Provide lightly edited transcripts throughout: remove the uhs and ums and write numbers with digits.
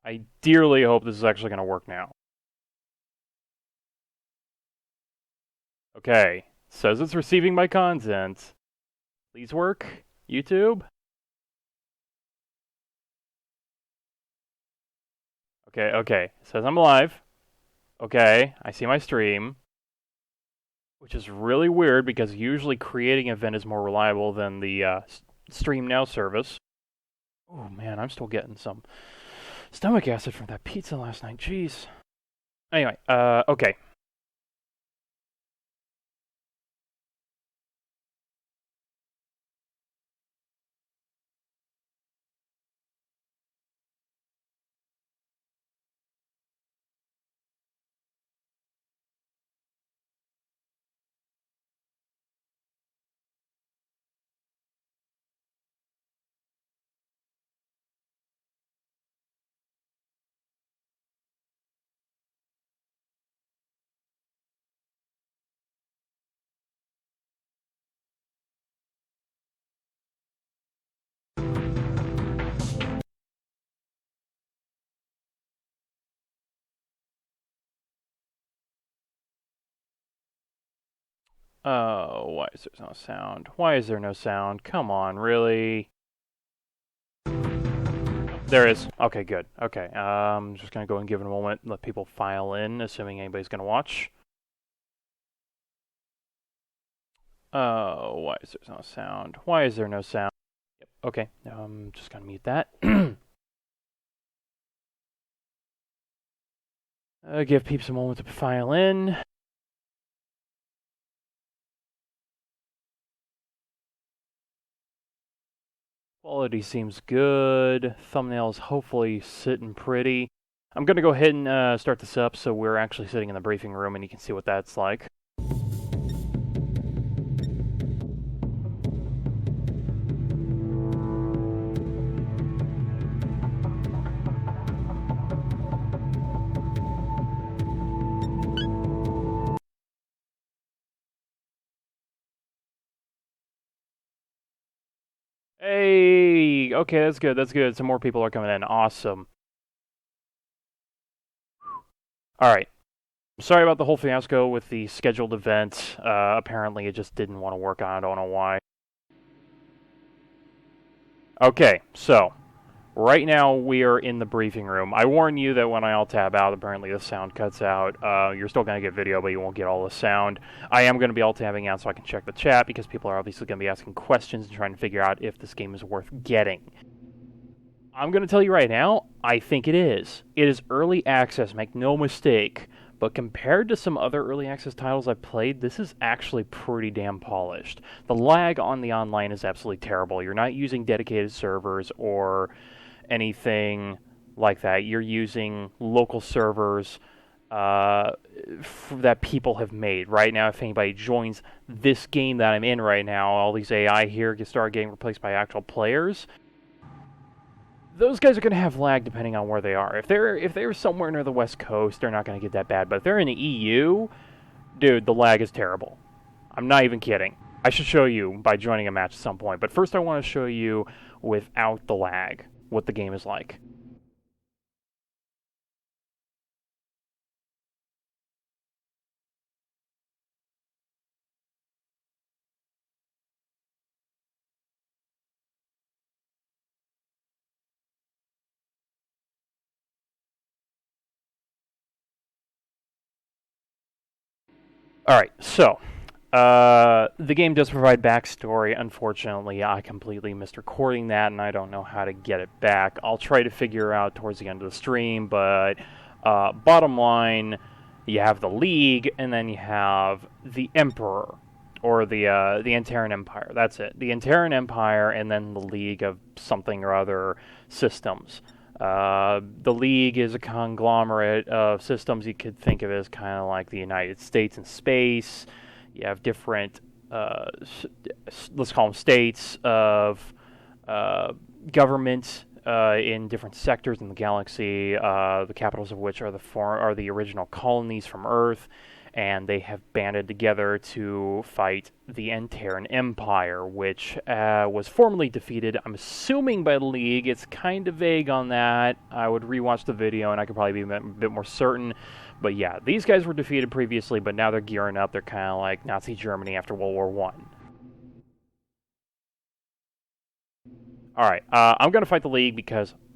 I dearly hope this is actually going to work now. Okay, says it's receiving my content. Please work, YouTube. Okay, says I'm live. Okay, I see my stream. Which is really weird because usually creating an event is more reliable than the Stream Now service. Oh man, I'm still getting some stomach acid from that pizza last night. Jeez. Anyway, okay. Oh, why is there no sound? Why is there no sound? Come on, really? There is. Okay, good. Okay, just gonna go and give it a moment, let people file in, assuming anybody's gonna watch. Oh, why is there no sound? Why is there no sound? Yep. Okay, just gonna mute that. Give peeps a moment to file in. Quality seems good. Thumbnail's hopefully sitting pretty. I'm going to go ahead and start this up so we're actually sitting in the briefing room and you can see what that's like. Hey, okay, that's good. Some more people are coming in. Awesome. Alright. Sorry about the whole fiasco with the scheduled event. Apparently it just didn't want to work on. I don't know why. Okay, so right now we are in the briefing room. I warn you that when I alt-tab out, apparently the sound cuts out. You're still going to get video, but you won't get all the sound. I am going to be alt-tabbing out so I can check the chat because people are obviously going to be asking questions and trying to figure out if this game is worth getting. I'm going to tell you right now, I think it is. It is early access, make no mistake. But compared to some other early access titles I've played, this is actually pretty damn polished. The lag on the online is absolutely terrible. You're not using dedicated servers or anything like that. You're using local servers that people have made. Right now, if anybody joins this game that I'm in right now, all these AI here start getting replaced by actual players. Those guys are going to have lag depending on where they are. If they're somewhere near the West Coast, they're not going to get that bad. But if they're in the EU, dude, the lag is terrible. I'm not even kidding. I should show you by joining a match at some point. But first I want to show you without the lag what the game is like. Alright, so the game does provide backstory. Unfortunately, I completely missed recording that, and I don't know how to get it back. I'll try to figure out towards the end of the stream, but bottom line, you have the League, and then you have the Emperor, or the Antaran Empire. That's it. The Antaran Empire, and then the League of something or other systems. The League is a conglomerate of systems you could think of as kind of like the United States in space. You have different, let's call them states of government in different sectors in the galaxy, the capitals of which are the original colonies from Earth. and they have banded together to fight the Terran Empire, which was formerly defeated, I'm assuming, by the League. It's kind of vague on that. I would rewatch the video and I could probably be a bit more certain. But yeah, these guys were defeated previously, but now they're gearing up. They're kind of like Nazi Germany after World War One. Alright, I'm going to fight the League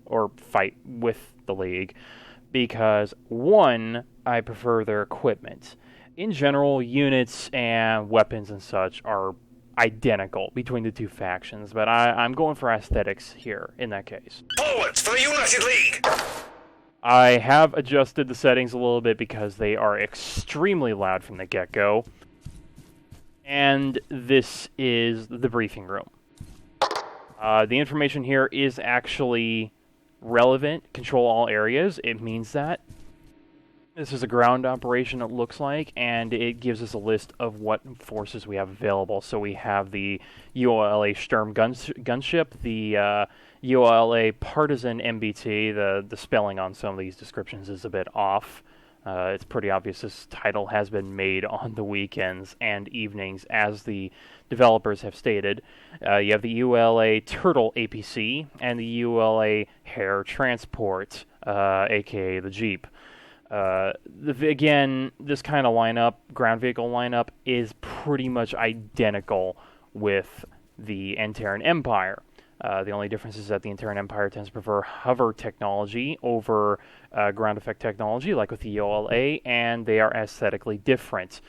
or fight with the League, because, one, I prefer their equipment. In general, units and weapons and such are identical between the two factions, but I'm going for aesthetics here, in that case. Forwards for the United League! I have adjusted the settings a little bit because they are extremely loud from the get-go. And this is the briefing room. The information here is actually relevant. Control all areas. It means that. This is a ground operation, it looks like, and it gives us a list of what forces we have available. So we have the ULA Sturm Gunship, the ULA Partisan MBT. The spelling on some of these descriptions is a bit off. It's pretty obvious this title has been made on the weekends and evenings, as the developers have stated. You have the ULA Turtle APC and the ULA Hare Transport, aka the Jeep. Again, this kind of lineup, ground vehicle lineup, is pretty much identical with the Terran Empire. The only difference is that the Terran Empire tends to prefer hover technology over ground effect technology, like with the ULA, and they are aesthetically different.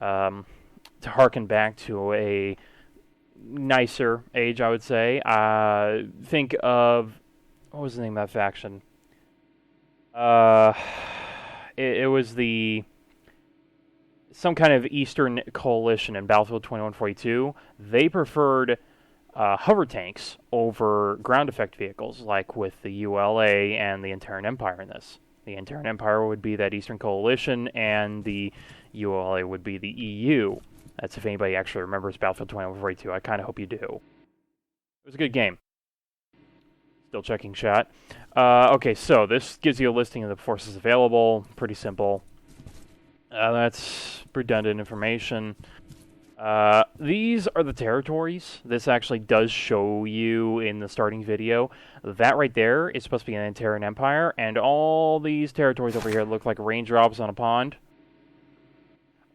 To harken back to a nicer age, I would say, think of, what was the name of that faction? It was some kind of Eastern coalition in Battlefield 2142. They preferred hover tanks over ground effect vehicles, like with the ULA and the Terran Empire in this. The Terran Empire would be that Eastern coalition, and the ULA would be the EU. That's if anybody actually remembers Battlefield 2142. I kind of hope you do. It was a good game. Still checking chat. Okay, so this gives you a listing of the forces available. Pretty simple. That's redundant information. These are the territories. This actually does show you in the starting video. That right there is supposed to be an Terran Empire, and all these territories over here look like raindrops on a pond.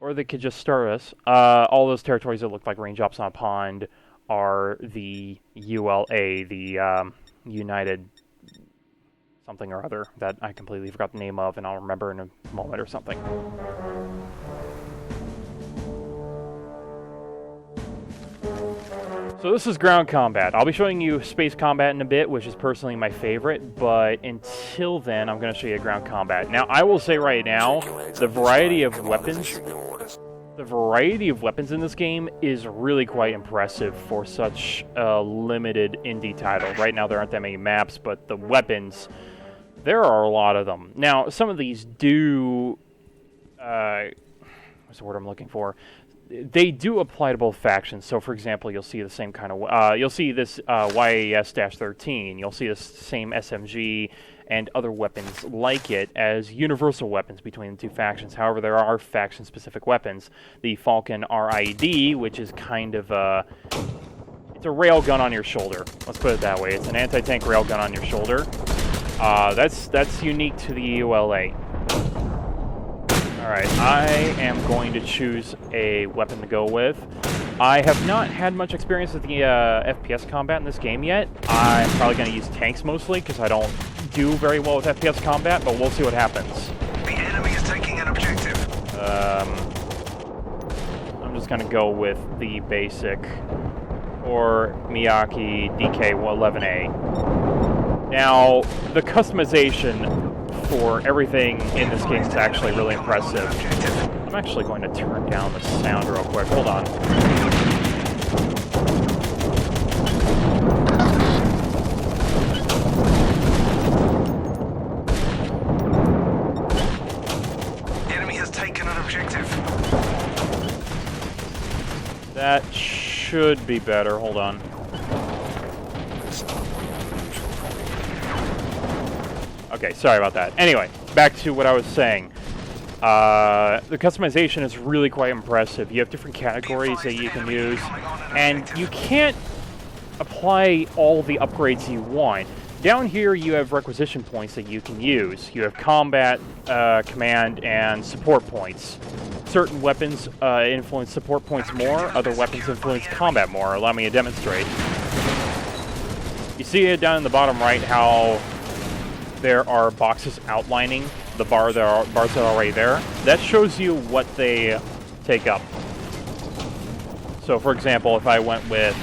Or they could just start us. All those territories that look like raindrops on a pond are the ULA, the United something or other that I completely forgot the name of, and I'll remember in a moment or something. So this is ground combat. I'll be showing you space combat in a bit, which is personally my favorite, but until then, I'm going to show you ground combat. Now, I will say right now, the variety of weapons in this game is really quite impressive for such a limited indie title. Right now, there aren't that many maps, but the weapons, there are a lot of them. Now, some of these do, what's the word I'm looking for? They do apply to both factions. So, for example, you'll see the same kind of, you'll see this YAS-13. You'll see this same SMG and other weapons like it as universal weapons between the two factions. However, there are faction-specific weapons. The Falcon RID, which is kind of it's a railgun on your shoulder. Let's put it that way. It's an anti-tank railgun on your shoulder. That's unique to the ULA. Alright, I am going to choose a weapon to go with. I have not had much experience with the FPS combat in this game yet. I'm probably going to use tanks mostly, because I don't do very well with FPS combat, but we'll see what happens. The enemy is taking an objective. I'm just going to go with the basic, or Miyake DK11A. Now, the customization for everything in this game is actually really impressive. I'm actually going to turn down the sound real quick. Hold on. The enemy has taken an objective. That should be better. Hold on. Okay, sorry about that. Anyway, back to what I was saying. The customization is really quite impressive. You have different categories that you can use, and you can't apply all the upgrades you want. Down here, you have requisition points that you can use. You have combat, command, and support points. Certain weapons influence support points more, other weapons influence combat more. Allow me to demonstrate. You see it down in the bottom right how there are boxes outlining the bars that are already there. That shows you what they take up. So, for example, if I went with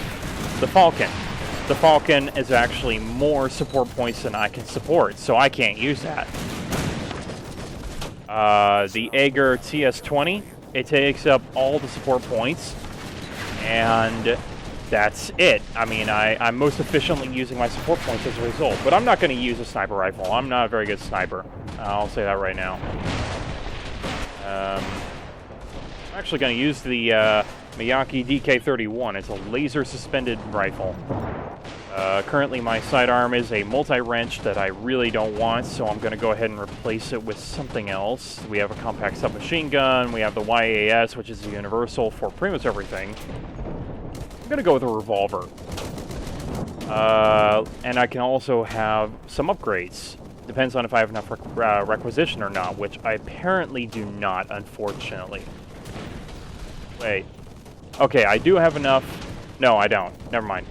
the Falcon is actually more support points than I can support, so I can't use that. The Aegir TS-20, it takes up all the support points, and that's it. I mean, I'm most efficiently using my support points as a result, but I'm not going to use a sniper rifle. I'm not a very good sniper. I'll say that right now. I'm actually going to use the Miyake DK-31. It's a laser-suspended rifle. Currently, my sidearm is a multi-wrench that I really don't want, so I'm going to go ahead and replace it with something else. We have a compact submachine gun. We have the YAS, which is a universal for pretty much everything. I'm going to go with a revolver. And I can also have some upgrades. Depends on if I have enough requisition or not, which I apparently do not, unfortunately. Wait. Okay, I do have enough. No, I don't. Never mind.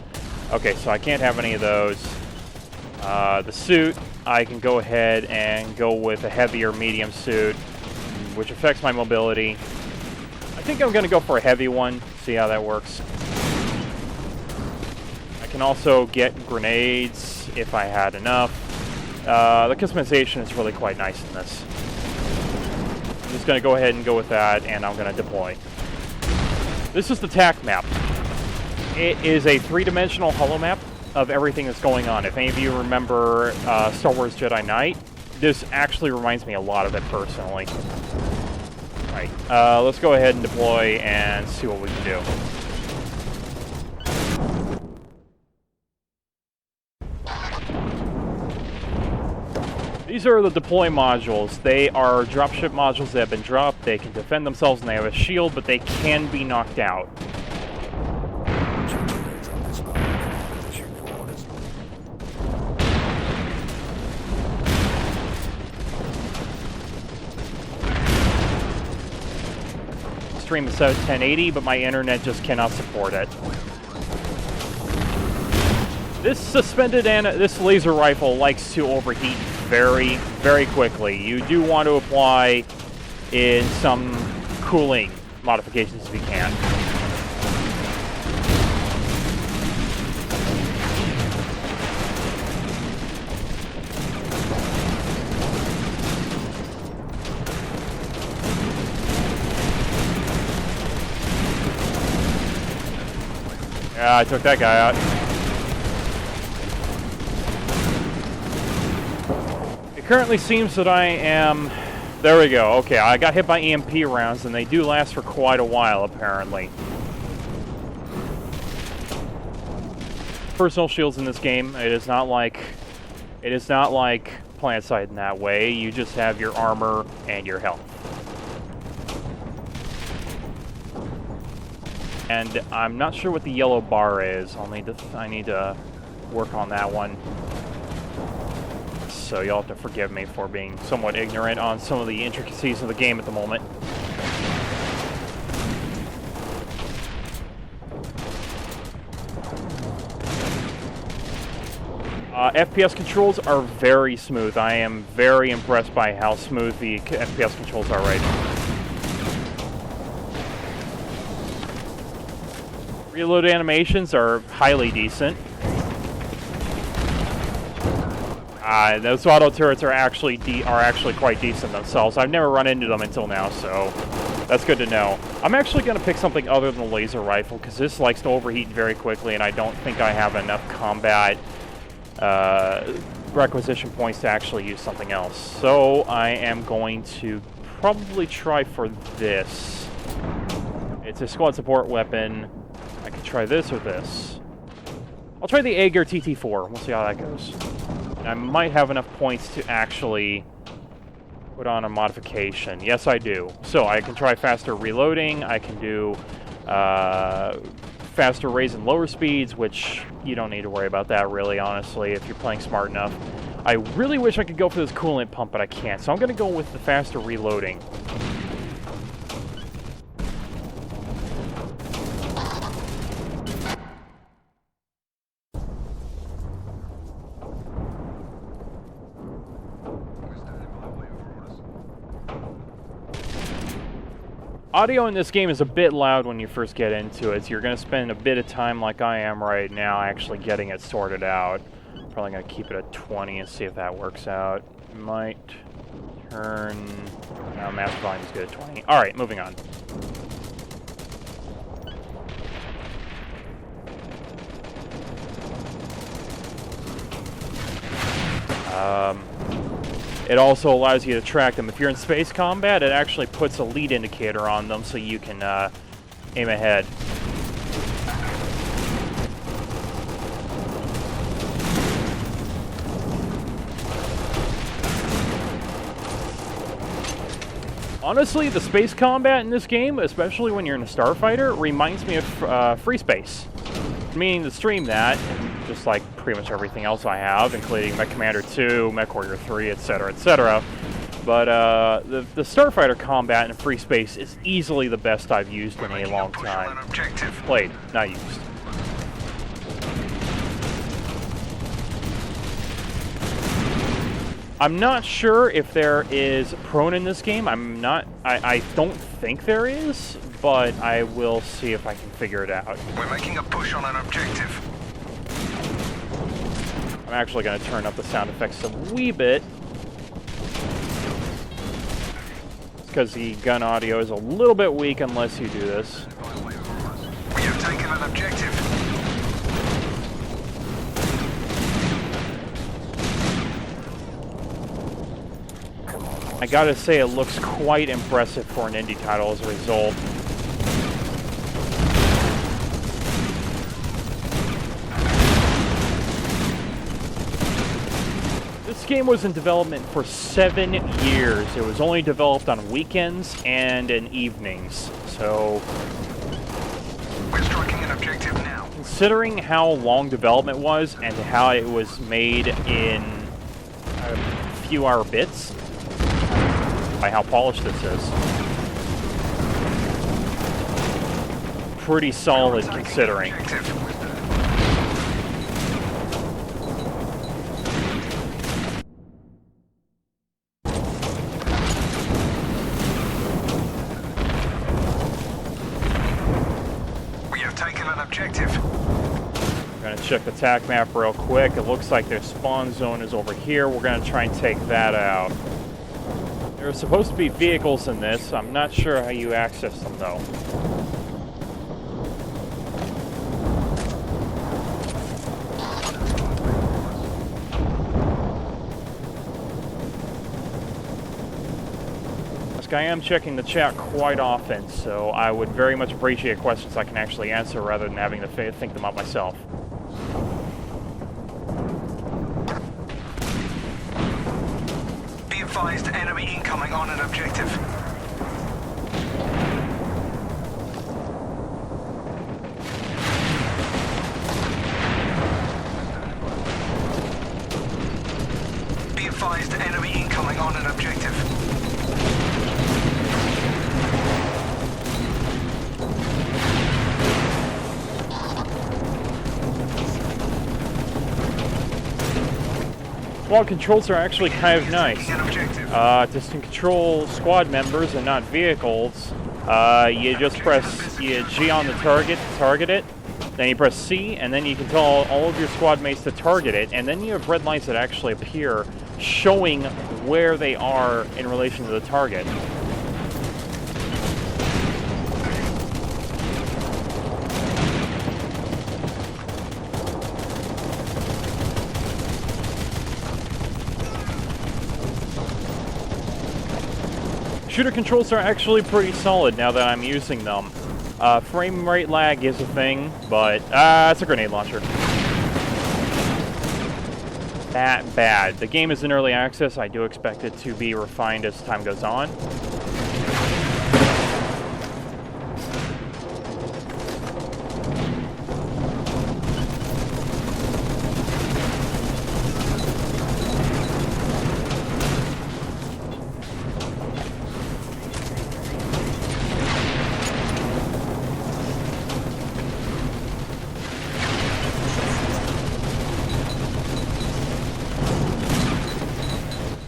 Okay, so I can't have any of those. The suit, I can go ahead and go with a heavier medium suit, which affects my mobility. I think I'm going to go for a heavy one, see how that works. I can also get grenades if I had enough. The customization is really quite nice in this. I'm just going to go ahead and go with that, and I'm going to deploy. This is the TAC map. It is a three-dimensional holo map of everything that's going on. If any of you remember Star Wars Jedi Knight, this actually reminds me a lot of it personally. Right, let's go ahead and deploy and see what we can do. These are the deploy modules. They are dropship modules that have been dropped. They can defend themselves and they have a shield, but they can be knocked out. Stream is set at 1080, but my internet just cannot support it. This this laser rifle likes to overheat very, very quickly. You do want to apply in some cooling modifications if you can. Yeah, I took that guy out. It currently seems that I am... There we go. Okay, I got hit by EMP rounds, and they do last for quite a while, apparently. Personal shields in this game, it is not like PlanetSide in that way. You just have your armor and your health. And I'm not sure what the yellow bar is. I need to work on that one. So you'll have to forgive me for being somewhat ignorant on some of the intricacies of the game at the moment. FPS controls are very smooth. I am very impressed by how smooth the FPS controls are right now. Reload animations are highly decent. Those auto turrets are actually quite decent themselves. I've never run into them until now, so that's good to know. I'm actually going to pick something other than the laser rifle, because this likes to overheat very quickly, and I don't think I have enough combat requisition points to actually use something else. So I am going to probably try for this. It's a squad support weapon. I could try this or this. I'll try the Aegir TT4. We'll see how that goes. And I might have enough points to actually put on a modification. Yes, I do. So I can try faster reloading. I can do faster raise and lower speeds, which you don't need to worry about that, really, honestly, if you're playing smart enough. I really wish I could go for this coolant pump, but I can't. So I'm going to go with the faster reloading. Audio in this game is a bit loud when you first get into it, so you're going to spend a bit of time, like I am right now, actually getting it sorted out. Probably going to keep it at 20 and see if that works out. Might turn... No, master volume is good at 20. Alright, moving on. It also allows you to track them. If you're in space combat, it actually puts a lead indicator on them so you can aim ahead. Honestly, the space combat in this game, especially when you're in a starfighter, reminds me of Free Space. Meaning to stream that, just like pretty much everything else I have, including Mech Commander 2, Mech Warrior 3, etc., etc. But the starfighter combat in Free Space is easily the best I've used in a long time. Played, not used. I'm not sure if there is prone in this game. I don't think there is, but I will see if I can figure it out. We're making a push on an objective. I'm actually going to turn up the sound effects a wee bit, because the gun audio is a little bit weak unless you do this. We have taken an objective. I gotta say, it looks quite impressive for an indie title as a result. This game was in development for 7 years. It was only developed on weekends and in evenings, so... We're striking an objective now. Considering how long development was and how it was made in a few-hour bits, by how polished this is. Pretty solid considering. We have taken an objective. I'm gonna check the attack map real quick. It looks like their spawn zone is over here. We're gonna try and take that out. There are supposed to be vehicles in this. I'm not sure how you access them, though. I am checking the chat quite often, so I would very much appreciate questions I can actually answer rather than having to think them up myself. Advised, enemy incoming on an objective. Be advised, enemy incoming on an objective. Squad controls are actually kind of nice. Just to control squad members and not vehicles, you just press G on the target to target it, then you press C, and then you can tell all of your squad mates to target it, and then you have red lights that actually appear showing where they are in relation to the target. Shooter controls are actually pretty solid now that I'm using them. Frame rate lag is a thing, but it's a grenade launcher. that bad. The game is in early access. I do expect it to be refined as time goes on.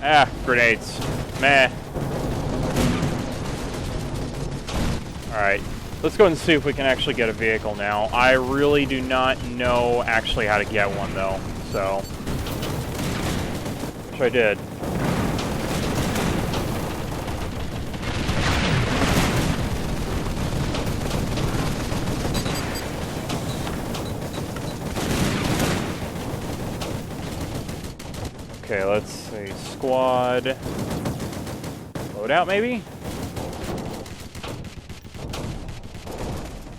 Ah, grenades. Meh. Alright, let's go and see if we can actually get a vehicle now. I really do not know actually how to get one, though, so... Wish I did. Okay, let's see. Squad. Loadout, maybe?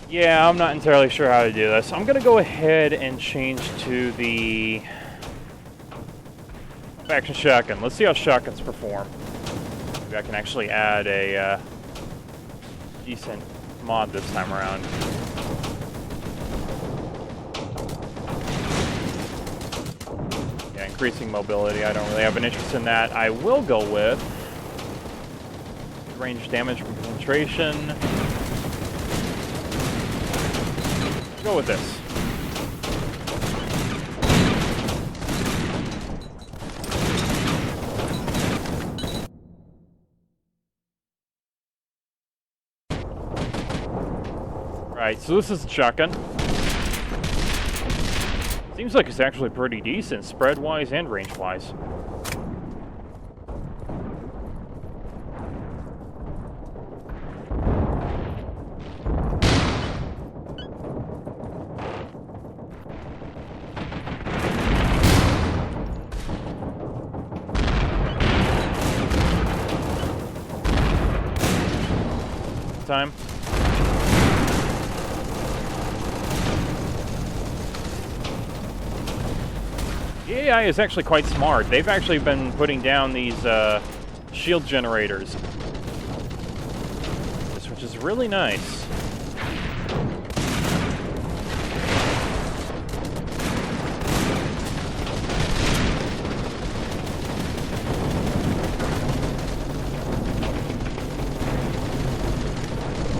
Yeah, I'm not entirely sure how to do this. I'm going to go ahead and change to the action shotgun. Let's see how shotguns perform. Maybe I can actually add a decent mod this time around. Increasing mobility, I don't really have an interest in that. I will go with range damage from penetration. Go with this. Right, so this is a shotgun. Seems like it's actually pretty decent, spread-wise and range-wise. Time. The AI is actually quite smart. They've actually been putting down these shield generators, which is really nice.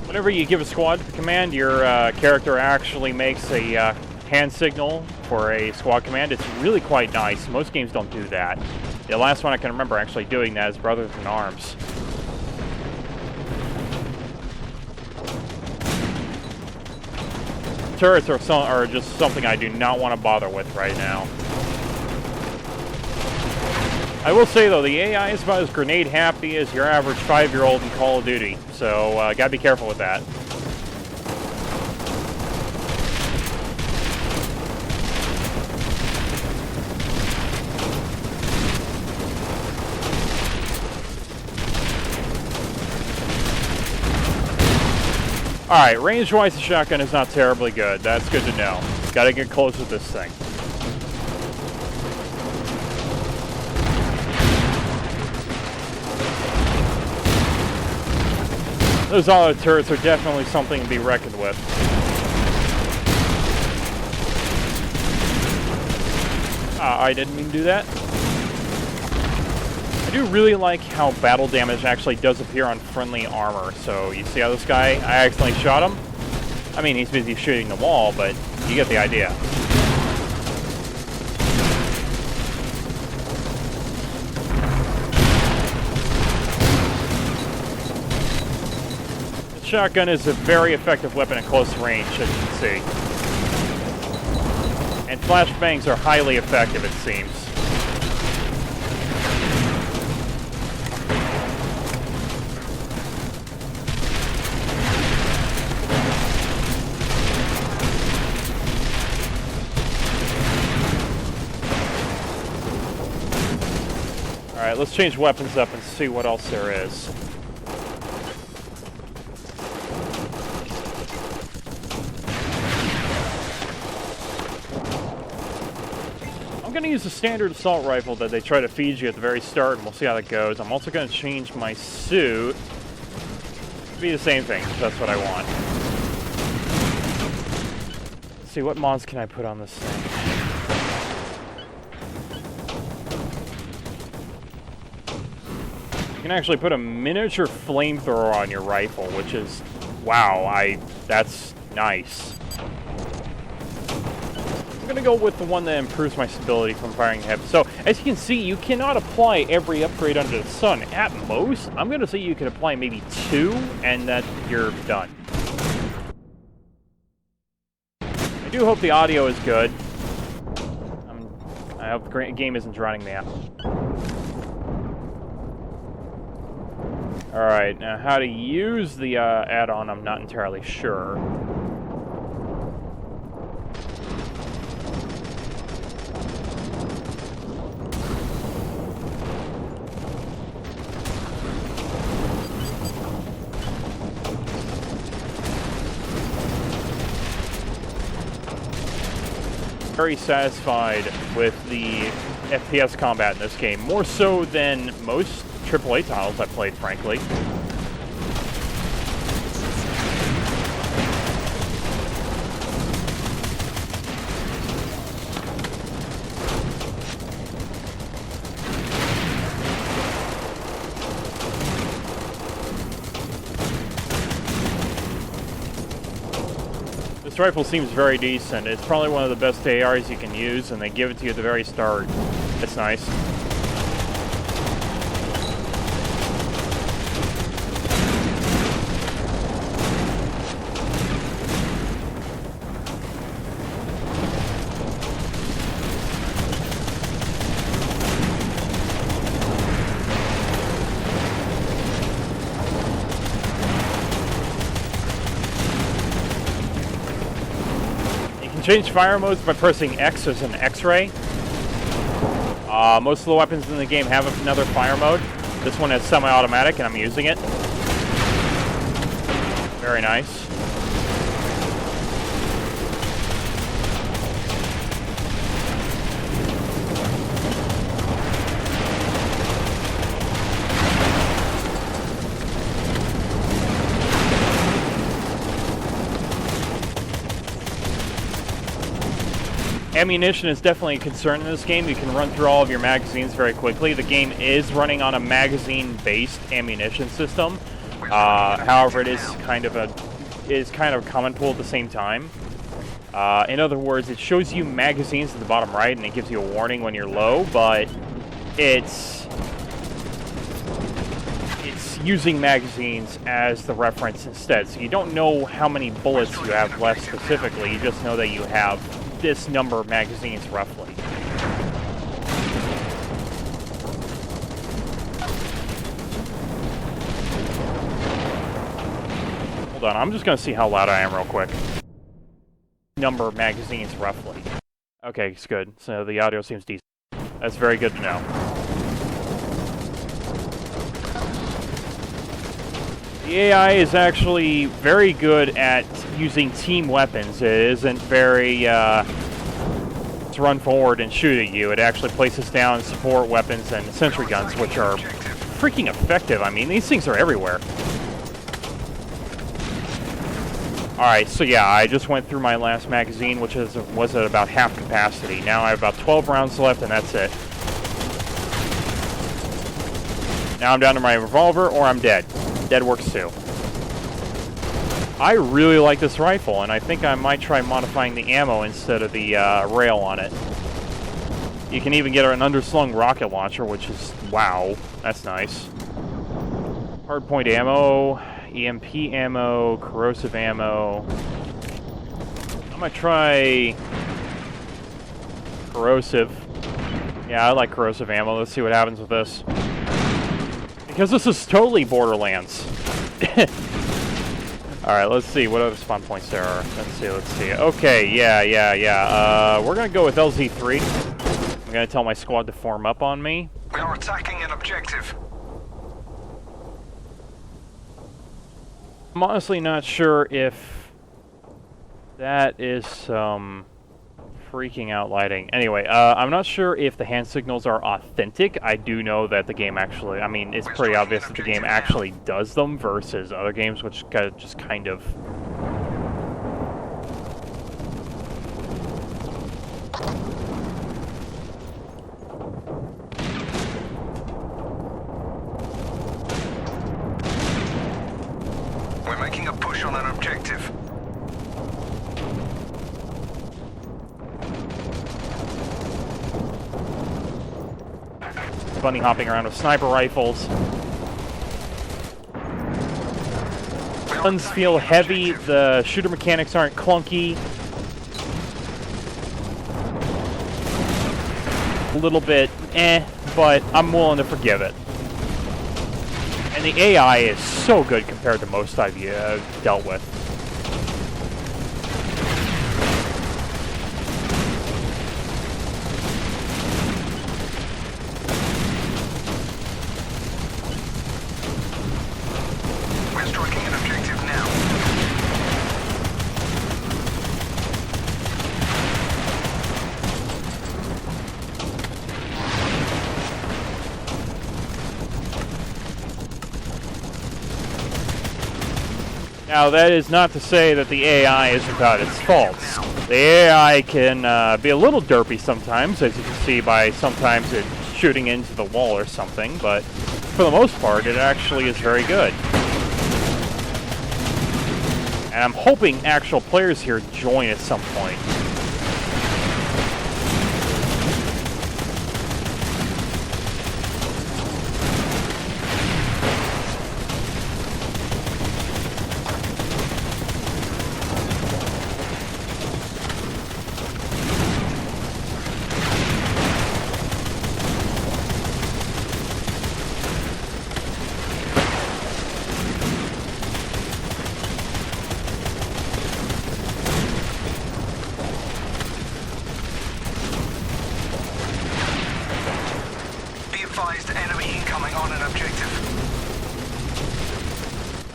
Whenever you give a squad command, your character actually makes a hand signal for a squad command. It's really quite nice. Most games don't do that. The last one I can remember actually doing that is Brothers in Arms. Turrets are just something I do not want to bother with right now. I will say though, the AI is about as grenade happy as your average 5-year-old in Call of Duty, so gotta be careful with that. Alright, range-wise, the shotgun is not terribly good. That's good to know. Gotta get close with this thing. Those auto turrets are definitely something to be reckoned with. I didn't mean to do that. I do really like how battle damage actually does appear on friendly armor. So you see how this guy, I accidentally shot him? I mean, he's busy shooting the wall, but you get the idea. The shotgun is a very effective weapon at close range, as you can see. And flashbangs are highly effective, it seems. Alright, let's change weapons up and see what else there is. to use the standard assault rifle that they try to feed you at the very start, and we'll see how that goes. I'm also going to change my suit to be the same thing, because that's what I want. Let's see, what mods can I put on this thing? You can actually put a miniature flamethrower on your rifle, which is, wow, that's nice. I'm going to go with the one that improves my stability from firing heavy. So, as you can see, you cannot apply every upgrade under the sun. At most, I'm going to say you can apply maybe 2, and that you're done. I do hope the audio is good. I hope the game isn't drowning me out. Alright, now how to use the add-on, I'm not entirely sure. Very satisfied with the FPS combat in this game, more so than most AAA titles I've played, frankly. This rifle seems very decent. It's probably one of the best ARs you can use, and they give it to you at the very start. That's nice. Change fire modes by pressing X as an X-ray. Most of the weapons in the game have another fire mode. This one has semi-automatic, and I'm using it. Very nice. Ammunition is definitely a concern in this game. You can run through all of your magazines very quickly. The game is running on a magazine-based ammunition system. However, it is kind of a common pool at the same time. In other words, it shows you magazines at the bottom right, and it gives you a warning when you're low, but it's using magazines as the reference instead. So you don't know how many bullets you have left specifically. You just know that you have this number of magazines roughly. Hold on, I'm just going to see how loud I am real quick. Number of magazines roughly. Okay, it's good. So the audio seems decent. That's very good to know. The AI is actually very good at using team weapons. It isn't very to run forward and shoot at you. It actually places down support weapons and sentry guns, which are freaking effective. I mean, these things are everywhere. Alright, so yeah, I just went through my last magazine, which was at about half capacity. Now I have about 12 rounds left, and that's it. Now I'm down to my revolver, or I'm dead. Dead works too. I really like this rifle, and I think I might try modifying the ammo instead of the rail on it. You can even get an underslung rocket launcher, which is, wow, that's nice. Hardpoint ammo, EMP ammo, corrosive ammo. I'm gonna try corrosive. Yeah, I like corrosive ammo. Let's see what happens with this. Because this is totally Borderlands. Alright, let's see what other spawn points there are. Let's see. Okay, yeah. We're gonna go with LZ3. I'm gonna tell my squad to form up on me. We are attacking an objective. I'm honestly not sure if that is some freaking out lighting. Anyway, I'm not sure if the hand signals are authentic. I do know that the game actually, I mean, it's pretty obvious that the game actually does them versus other games, which just kind of... We're making a push on an objective. Bunny hopping around with sniper rifles. Guns feel heavy, the shooter mechanics aren't clunky. A little bit but I'm willing to forgive it. And the AI is so good compared to most I've dealt with. We're striking an objective now. Now, that is not to say that the AI is without its faults. The AI can be a little derpy sometimes, as you can see by sometimes it shooting into the wall or something, but for the most part, it actually is very good. And I'm hoping actual players here join at some point. Enemy incoming on an objective.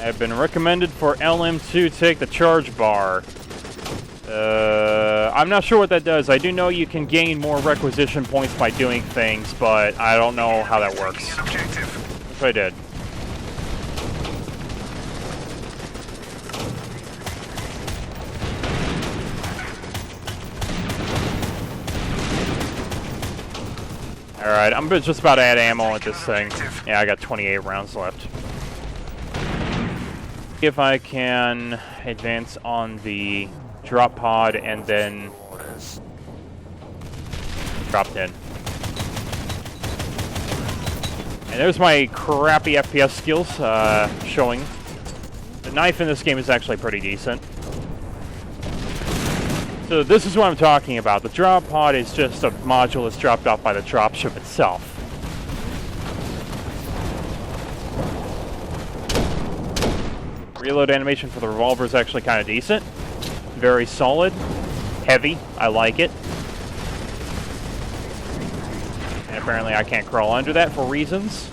I've been recommended for LM to take the charge bar. I'm not sure what that does. I do know you can gain more requisition points by doing things, but I don't know how that works. If I did. Alright, I'm just about to add ammo at this thing. Yeah, I got 28 rounds left. If I can advance on the drop pod and then dropped in. And there's my crappy FPS skills showing. The knife in this game is actually pretty decent. So this is what I'm talking about. The drop pod is just a module that's dropped off by the dropship itself. Reload animation for the revolver is actually kind of decent. Very solid. Heavy. I like it. And apparently I can't crawl under that for reasons.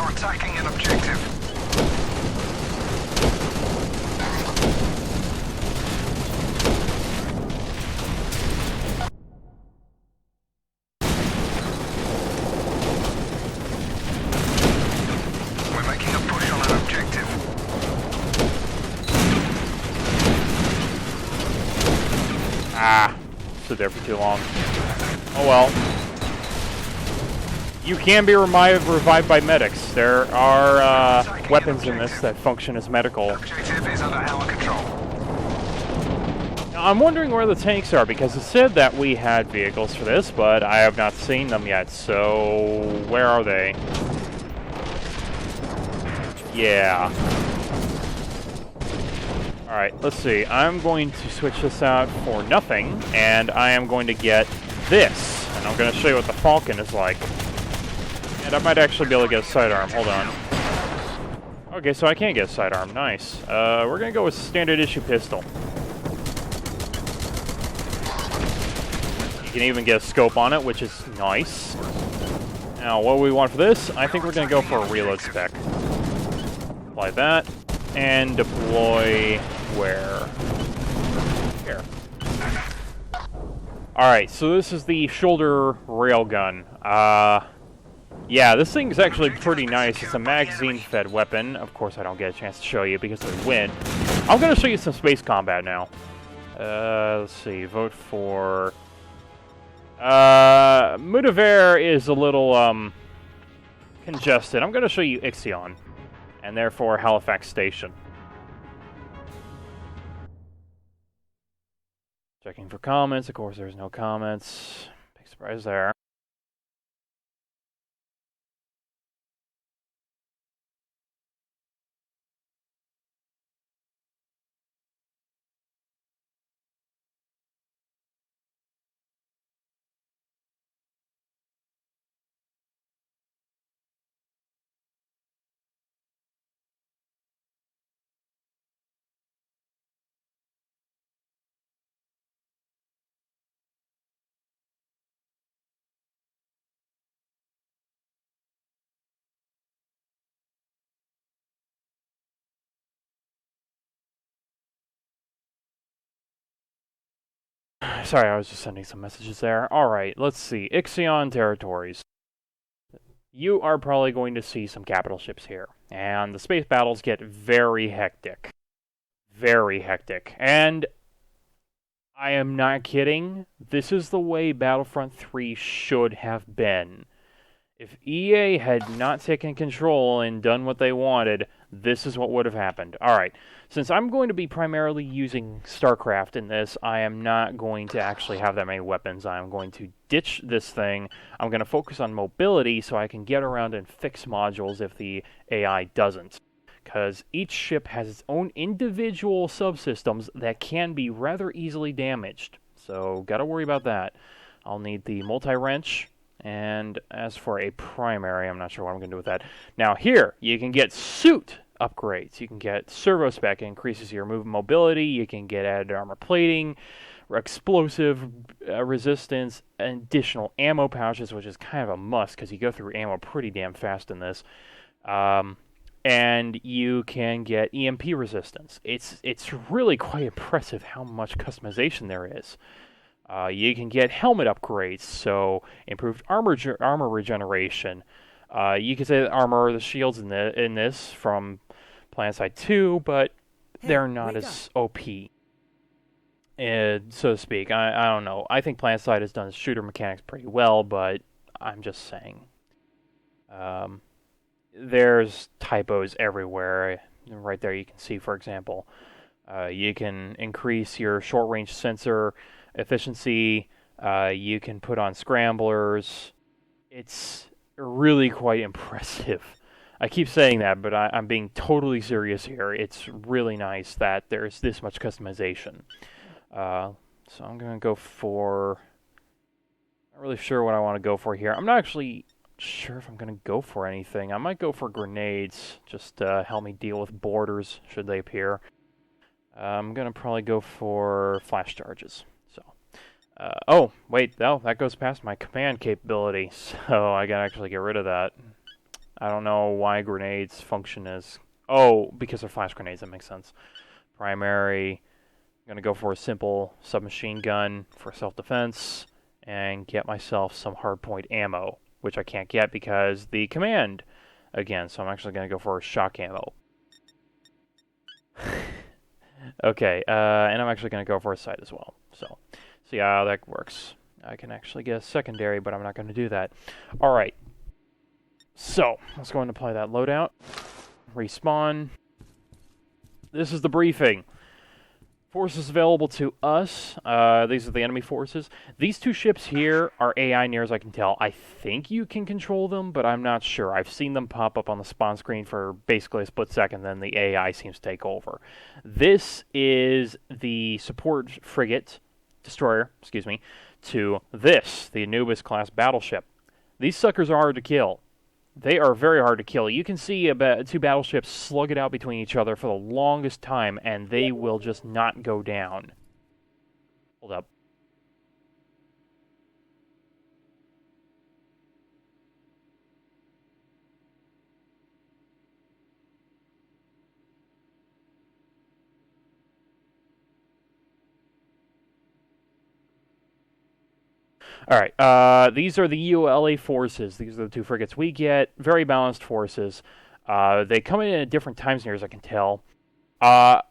Attacking an objective. We're making a push on an objective. Ah, stood there for too long. Oh well. You can be revived by medics. There are weapons in this that function as medical. Objective is under our control. Now, I'm wondering where the tanks are, because it said that we had vehicles for this, but I have not seen them yet, so where are they? Yeah. Alright, let's see. I'm going to switch this out for nothing, and I am going to get this. And I'm going to show you what the Falcon is like. And I might actually be able to get a sidearm. Hold on. Okay, so I can get a sidearm. Nice. We're going to go with standard issue pistol. can even get a scope on it, which is nice. Now, what do we want for this? I think we're going to go for a reload spec. Apply that, and deploy where? Here. Alright, so this is the shoulder railgun. Yeah, this thing's actually pretty nice. It's a magazine-fed weapon. Of course, I don't get a chance to show you because of the wind. I'm going to show you some space combat now. Let's see, vote for... Mudaver is a little, congested. I'm going to show you Ixion, and therefore Halifax Station. Checking for comments. Of course, there's no comments. Big surprise there. Sorry, I was just sending some messages there. Alright, let's see. Ixion territories. You are probably going to see some capital ships here. And the space battles get very hectic. Very hectic. And I am not kidding. This is the way Battlefront 3 should have been. If EA had not taken control and done what they wanted, this is what would have happened. Alright, since I'm going to be primarily using StarCraft in this, I am not going to actually have that many weapons. I'm going to ditch this thing. I'm going to focus on mobility so I can get around and fix modules if the AI doesn't. Because each ship has its own individual subsystems that can be rather easily damaged. So, gotta worry about that. I'll need the multi-wrench. And as for a primary, I'm not sure what I'm going to do with that. Now here, you can get suit upgrades. You can get servo spec, it increases your mobility. You can get added armor plating, explosive resistance, additional ammo pouches, which is kind of a must because you go through ammo pretty damn fast in this. And you can get EMP resistance. It's really quite impressive how much customization there is. You can get helmet upgrades, so improved armor regeneration. You can say the armor or the shields in this from PlanetSide 2, but they're not as OP, so to speak. I don't know. I think PlanetSide has done shooter mechanics pretty well, but I'm just saying. There's typos everywhere. Right there you can see, for example. You can increase your short-range sensor efficiency, you can put on scramblers. It's really quite impressive. I keep saying that, but I'm being totally serious here. It's really nice that there's this much customization. So I'm going to go for... Not really sure what I want to go for here. I'm not actually sure if I'm going to go for anything. I might go for grenades, just to help me deal with boarders, should they appear. I'm going to probably go for flash charges. Oh, wait, no, that goes past my command capability, so I gotta actually get rid of that. I don't know why grenades function as... Oh, because they're flash grenades, that makes sense. Primary, I'm gonna go for a simple submachine gun for self-defense, and get myself some hardpoint ammo, which I can't get because the command, again, so I'm actually gonna go for shock ammo. Okay, and I'm actually gonna go for a sight as well, so... See how that works. I can actually get a secondary, but I'm not going to do that. Alright. So, let's go and apply that loadout. Respawn. This is the briefing. Forces available to us. These are the enemy forces. These two ships here are AI near as I can tell. I think you can control them, but I'm not sure. I've seen them pop up on the spawn screen for basically a split second, then the AI seems to take over. This is the support frigate... destroyer, excuse me, to this, the Anubis-class battleship. These suckers are hard to kill. They are very hard to kill. You can see two battleships slug it out between each other for the longest time, and they will just not go down. Hold up. Alright, these are the ULA forces. These are the 2 frigates we get. Very balanced forces. They come in at different times near as I can tell.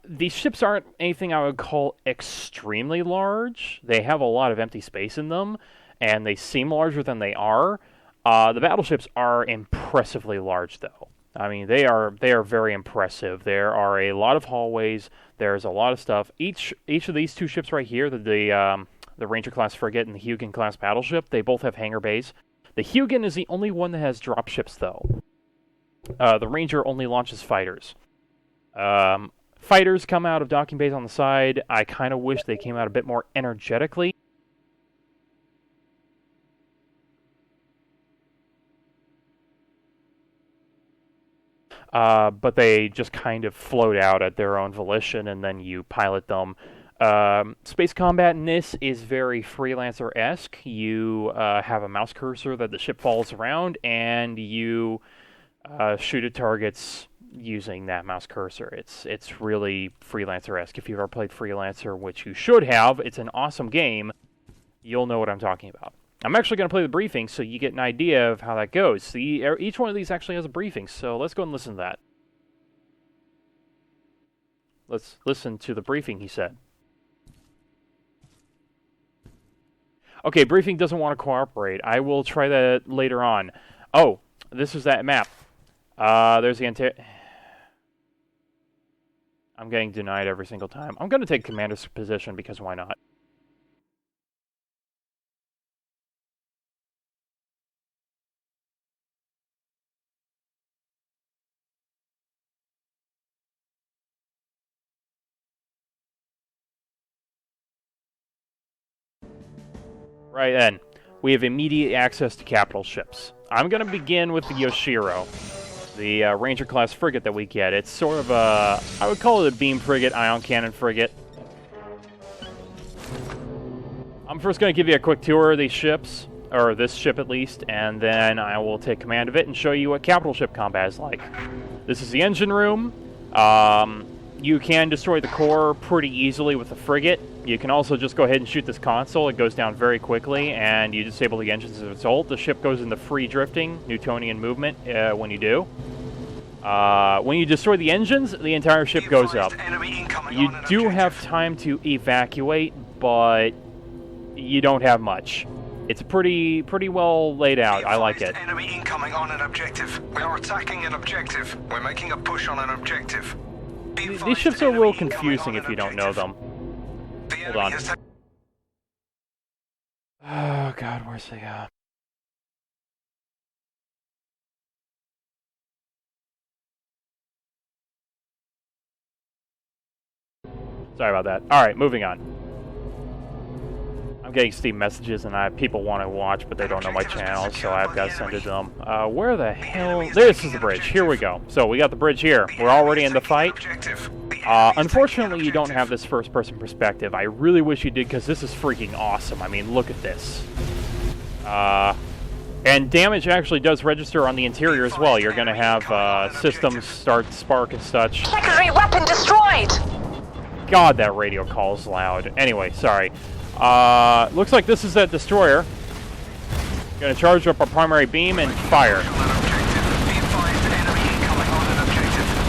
These ships aren't anything I would call extremely large. They have a lot of empty space in them, and they seem larger than they are. The battleships are impressively large, though. I mean, they are very impressive. There are a lot of hallways. There's a lot of stuff. Each of these 2 ships right here, the Ranger-class frigate and the Hugin-class battleship, they both have hangar bays. The Hugin is the only one that has dropships, though. The Ranger only launches fighters. Fighters come out of docking bays on the side. I kind of wish they came out a bit more energetically. But they just kind of float out at their own volition, and then you pilot them. Space combat in this is very Freelancer-esque. You have a mouse cursor that the ship follows around, and you shoot at targets using that mouse cursor. It's really Freelancer-esque. If you've ever played Freelancer, which you should have, it's an awesome game. You'll know what I'm talking about. I'm actually going to play the briefing so you get an idea of how that goes. See, each one of these actually has a briefing, so let's go and listen to that. Let's listen to the briefing he said. Okay, briefing doesn't want to cooperate. I will try that later on. Oh, this is that map. There's the I'm getting denied every single time. I'm going to take commander's position because why not? Right then, we have immediate access to capital ships. I'm going to begin with the Yoshiro, the Ranger-class frigate that we get. It's sort of a, I would call it a beam frigate, ion cannon frigate. I'm first going to give you a quick tour of these ships, or this ship at least, and then I will take command of it and show you what capital ship combat is like. This is the engine room. You can destroy the core pretty easily with the frigate. You can also just go ahead and shoot this console. It goes down very quickly, and you disable the engines as a result. The ship goes into free drifting, Newtonian movement, when you do. When you destroy the engines, the entire ship goes up. You do have time to evacuate, but you don't have much. It's pretty well laid out. I like it. Enemy incoming on an objective. We are attacking an objective. We're making a push on an objective. These ships are a little confusing if you don't know them. Hold on. Oh god, where's the Sorry about that. Alright, moving on. I'm getting Steam messages and people want to watch, but they don't know my channel, so I've got to send it to them. Where the hell? This is the bridge. Here we go. So we got the bridge here. We're already in the fight. Unfortunately, you don't have this first-person perspective. I really wish you did, because this is freaking awesome. I mean, look at this. And damage actually does register on the interior as well. You're going to have systems start spark and such. Secondary weapon destroyed! God, that radio call is loud. Anyway, sorry. Looks like this is that destroyer. Gonna charge up our primary beam and fire.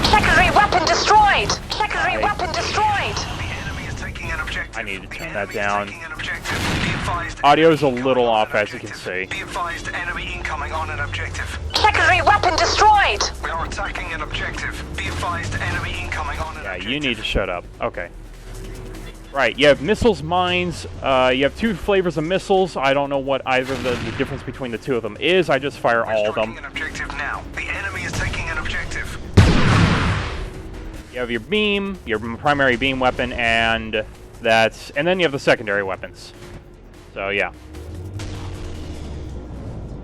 Secondary weapon destroyed! Secondary weapon destroyed! I need to turn that down. Audio's a little off, as you can see. Secondary weapon destroyed! We are attacking an objective. Be advised, enemy incoming on an objective. Yeah, you need to shut up. Okay. Right, you have missiles, mines, you have 2 flavors of missiles. I don't know what either of the difference between the 2 of them is. I just fire all of them. An objective now. The enemy is taking an objective. You have your beam, your primary beam weapon, and then you have the secondary weapons. So, yeah.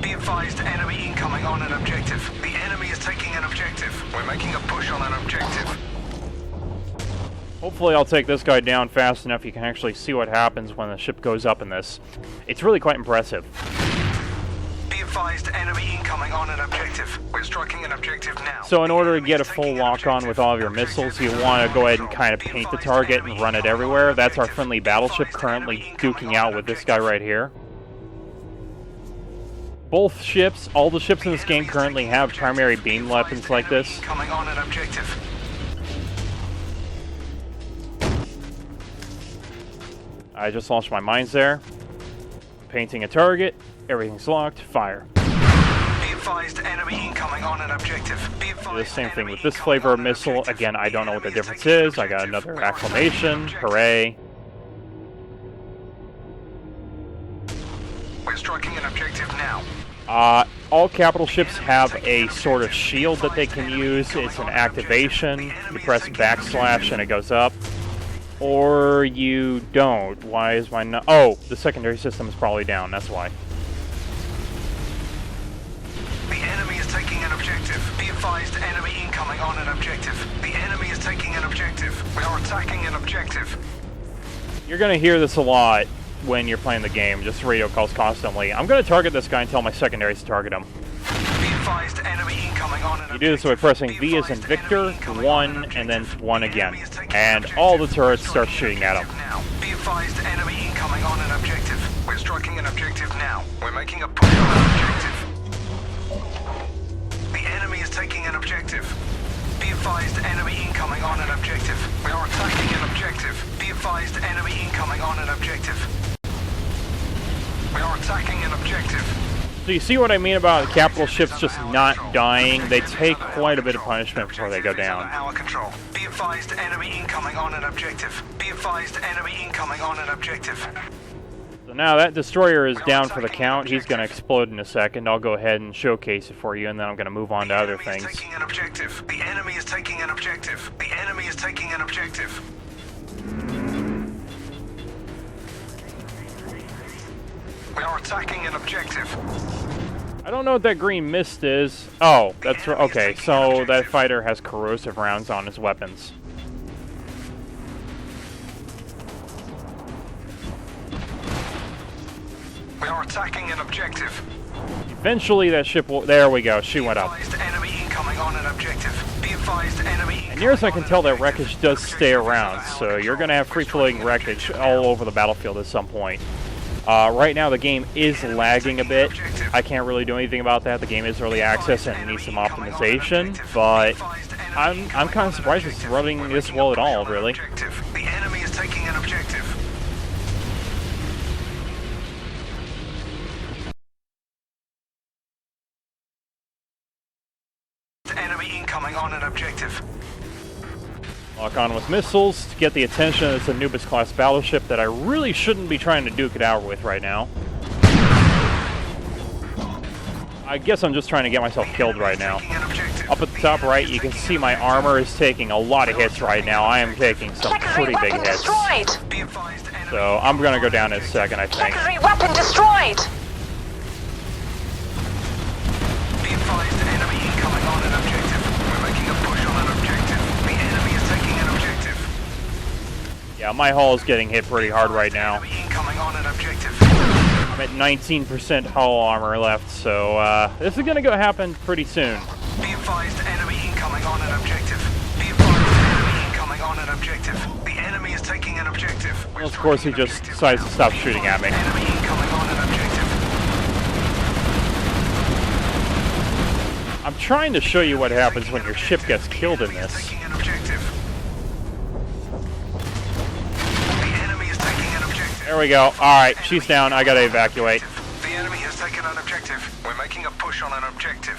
Be advised, enemy incoming on an objective. The enemy is taking an objective. We're making a push on an objective. Hopefully I'll take this guy down fast enough you can actually see what happens when the ship goes up in this. It's really quite impressive. Be advised, enemy incoming on an objective. We're striking an objective now. So in order to get a full lock-on with all of your missiles, you want to go ahead and kind of paint the target and run it everywhere. That's our friendly battleship currently duking out with this guy right here. both ships, all the ships in this game currently have primary beam weapons like this. Incoming on an objective. I just launched my mines there. Painting a target. Everything's locked. Fire. Be advised, enemy incoming on an objective. Be advised, The same thing enemy with this incoming flavor on of an missile. objective. Again, I don't know what the Enemy is difference taking is. I got objective. another We are attacking an acclamation. objective. Hooray. We're striking an objective now. All capital ships have a sort of shield that they can use. It's an activation. You press backslash and it goes up. Or you don't. Why is my no- Oh, the secondary system is probably down. That's why. The enemy is taking an objective. Be advised, enemy incoming on an objective. The enemy is taking an objective. We are attacking an objective. You're going to hear this a lot when you're playing the game. Just radio calls constantly. I'm going to target this guy and tell my secondaries to target him. Be advised, enemy incoming on an You do this by pressing V as in Victor, 1, and then 1 again. And all the turrets start shooting at him. Be advised, enemy incoming on an objective. We're striking an objective now. We're making a push on an objective. The enemy is taking an objective. Be advised, enemy incoming on an objective. We are attacking an objective. Be advised, enemy incoming on an objective. We are attacking an objective. So you see what I mean about capital ships just not dying? They take quite a bit of punishment before they go down. Our control. Be advised, enemy incoming on an objective. Be advised, enemy incoming on an objective. So now that destroyer is down for the count. He's going to explode in a second. I'll go ahead and showcase it for you, and then I'm going to move on to other things. Taking an objective. The enemy is taking an objective. The enemy is taking an objective. We are attacking an objective. I don't know what that green mist is. Oh, that's okay. So that fighter has corrosive rounds on his weapons. We are attacking an objective. Eventually, that ship will. There we go. She went up. Be advised, enemy incoming on an objective. Be advised, enemy. And near as I can tell, that wreckage does stay around. So you're going to have free-floating wreckage all over the battlefield at some point. Right now, the game is lagging a bit. I can't really do anything about that. The game is early access and it needs some optimization, but I'm kind of surprised it's running this well at all, really. The enemy is taking an objective. Enemy incoming on an objective. Lock on with missiles to get the attention of this Anubis-class battleship that I really shouldn't be trying to duke it out with right now. I guess I'm just trying to get myself killed right now. Up at the top right, you can see my armor is taking a lot of hits right now. I am taking some pretty big hits. So I'm going to go down in a second, I think. Secondary weapon destroyed. Be advised, enemy incoming on an objective. We're making a push on an objective. The enemy is taking an objective. Yeah, my hull is getting hit pretty hard right now. Enemy incoming on an objective. I'm at 19% hull armor left, so this is going to go happen pretty soon. Be advised, enemy incoming on an objective. Be advised, enemy incoming on an objective. The enemy is taking an objective. Well, of course, he just decides to stop shooting at me. Enemy incoming on an objective. I'm trying to show you what happens when your ship gets killed in this. Taking an objective. The enemy is taking an objective. There we go. Alright, she's down. I gotta evacuate. The enemy has taken an objective. We're making a push on an objective.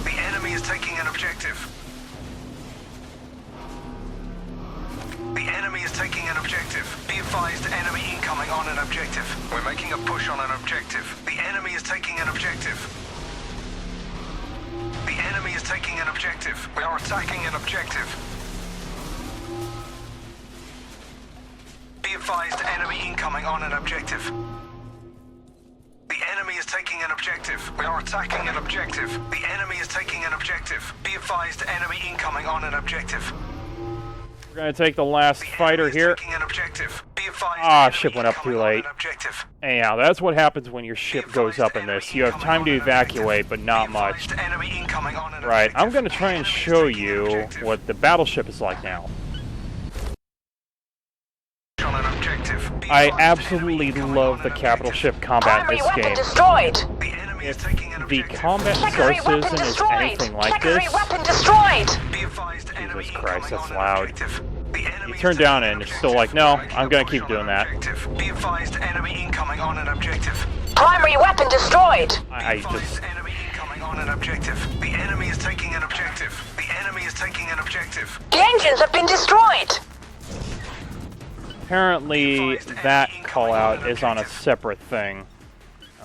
The enemy is taking an objective. The enemy is taking an objective. Be advised, enemy incoming on an objective. We're making a push on an objective. The enemy is taking an objective. The enemy is taking an objective. We are attacking an objective. Be advised, enemy incoming on an objective. The enemy is taking an objective. We are attacking an objective. The enemy is taking an objective. Be advised, enemy incoming on an objective. We're gonna take the last fighter here. Taking an objective. Be advised, Ah, enemy ship went up too incoming on late. an objective. Anyhow, that's what happens when your ship goes up in this. You have time to evacuate, but not much. Enemy incoming on an Right, I'm objective. gonna try and show you what the battleship is like now. On an objective. Be I advised, absolutely enemy incoming love on the an capital objective. ship combat in Primary this weapon game. destroyed. The enemy is taking an the objective. combat Secondary source weapon isn't as destroyed. anything like Secondary this. weapon destroyed. Be advised, enemy Jesus Christ, incoming that's on an loud. objective. The enemy is turn taking down an and it's objective. still like, no, Making I'm a gonna push keep on doing an that. objective. Be advised, enemy incoming on an objective. Primary weapon destroyed. I Be advised, just... enemy incoming on an objective. The enemy is taking an objective. The enemy is taking an objective. The engines have been destroyed. Apparently, that call-out is on a separate thing.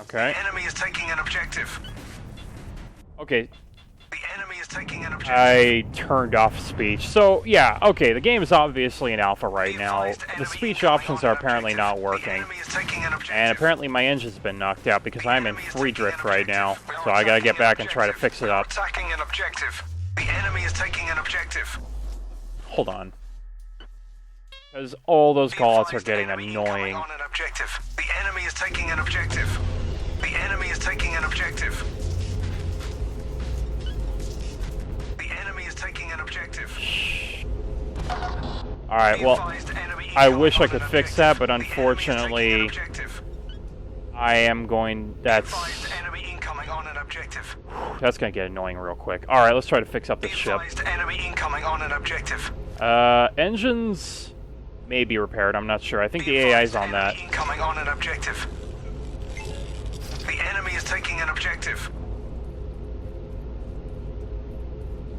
Okay. The enemy is taking an objective. Okay, The enemy is taking an objective. I turned off speech. So, yeah, okay, the game is obviously in alpha right now. The speech options are apparently not working. And apparently my engine's been knocked out because I'm in free drift right now. So I gotta get back and try to fix it up. Attacking an objective. The enemy is taking an objective. Hold on. Because all those callouts are getting Enemy annoying. on an objective. The enemy is taking an objective. The enemy is taking an objective. The enemy is taking an objective. Alright, well, I wish I could fix that, but The enemy is taking an unfortunately, objective. I am going... That's Enemy incoming on an objective. gonna get annoying real quick. Alright, let's try to fix up this ship. Enemy incoming on an objective. Engines may be repaired, I'm not sure. I think the AI's on that. Incoming on an objective. The enemy is taking an objective.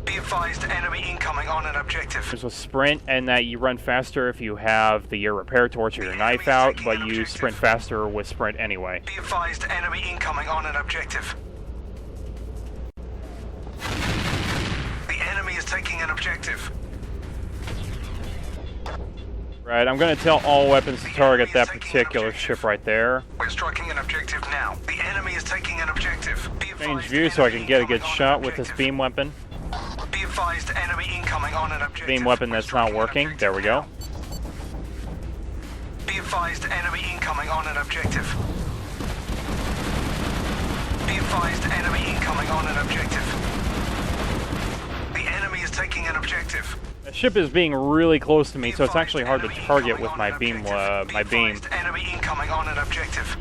Be advised, enemy incoming on an objective. There's a sprint, and that you run faster if you have the repair torch or your knife out, but you sprint faster with sprint anyway. Be advised, enemy incoming on an objective. The enemy is taking an objective. Right, I'm gonna tell all weapons to target that particular ship right there. We're striking an objective now. The enemy is taking an objective. Be Change advised, view so I enemy can get a good incoming on shot an with this objective. beam weapon. Be advised, enemy incoming on an objective. Beam weapon that's not working. There we go. Be advised, enemy incoming on an objective. Be advised, enemy incoming on an objective. The enemy is taking an objective. The ship is being really close to me, so it's actually hard to target with my beam. My beam. Enemy incoming on an objective.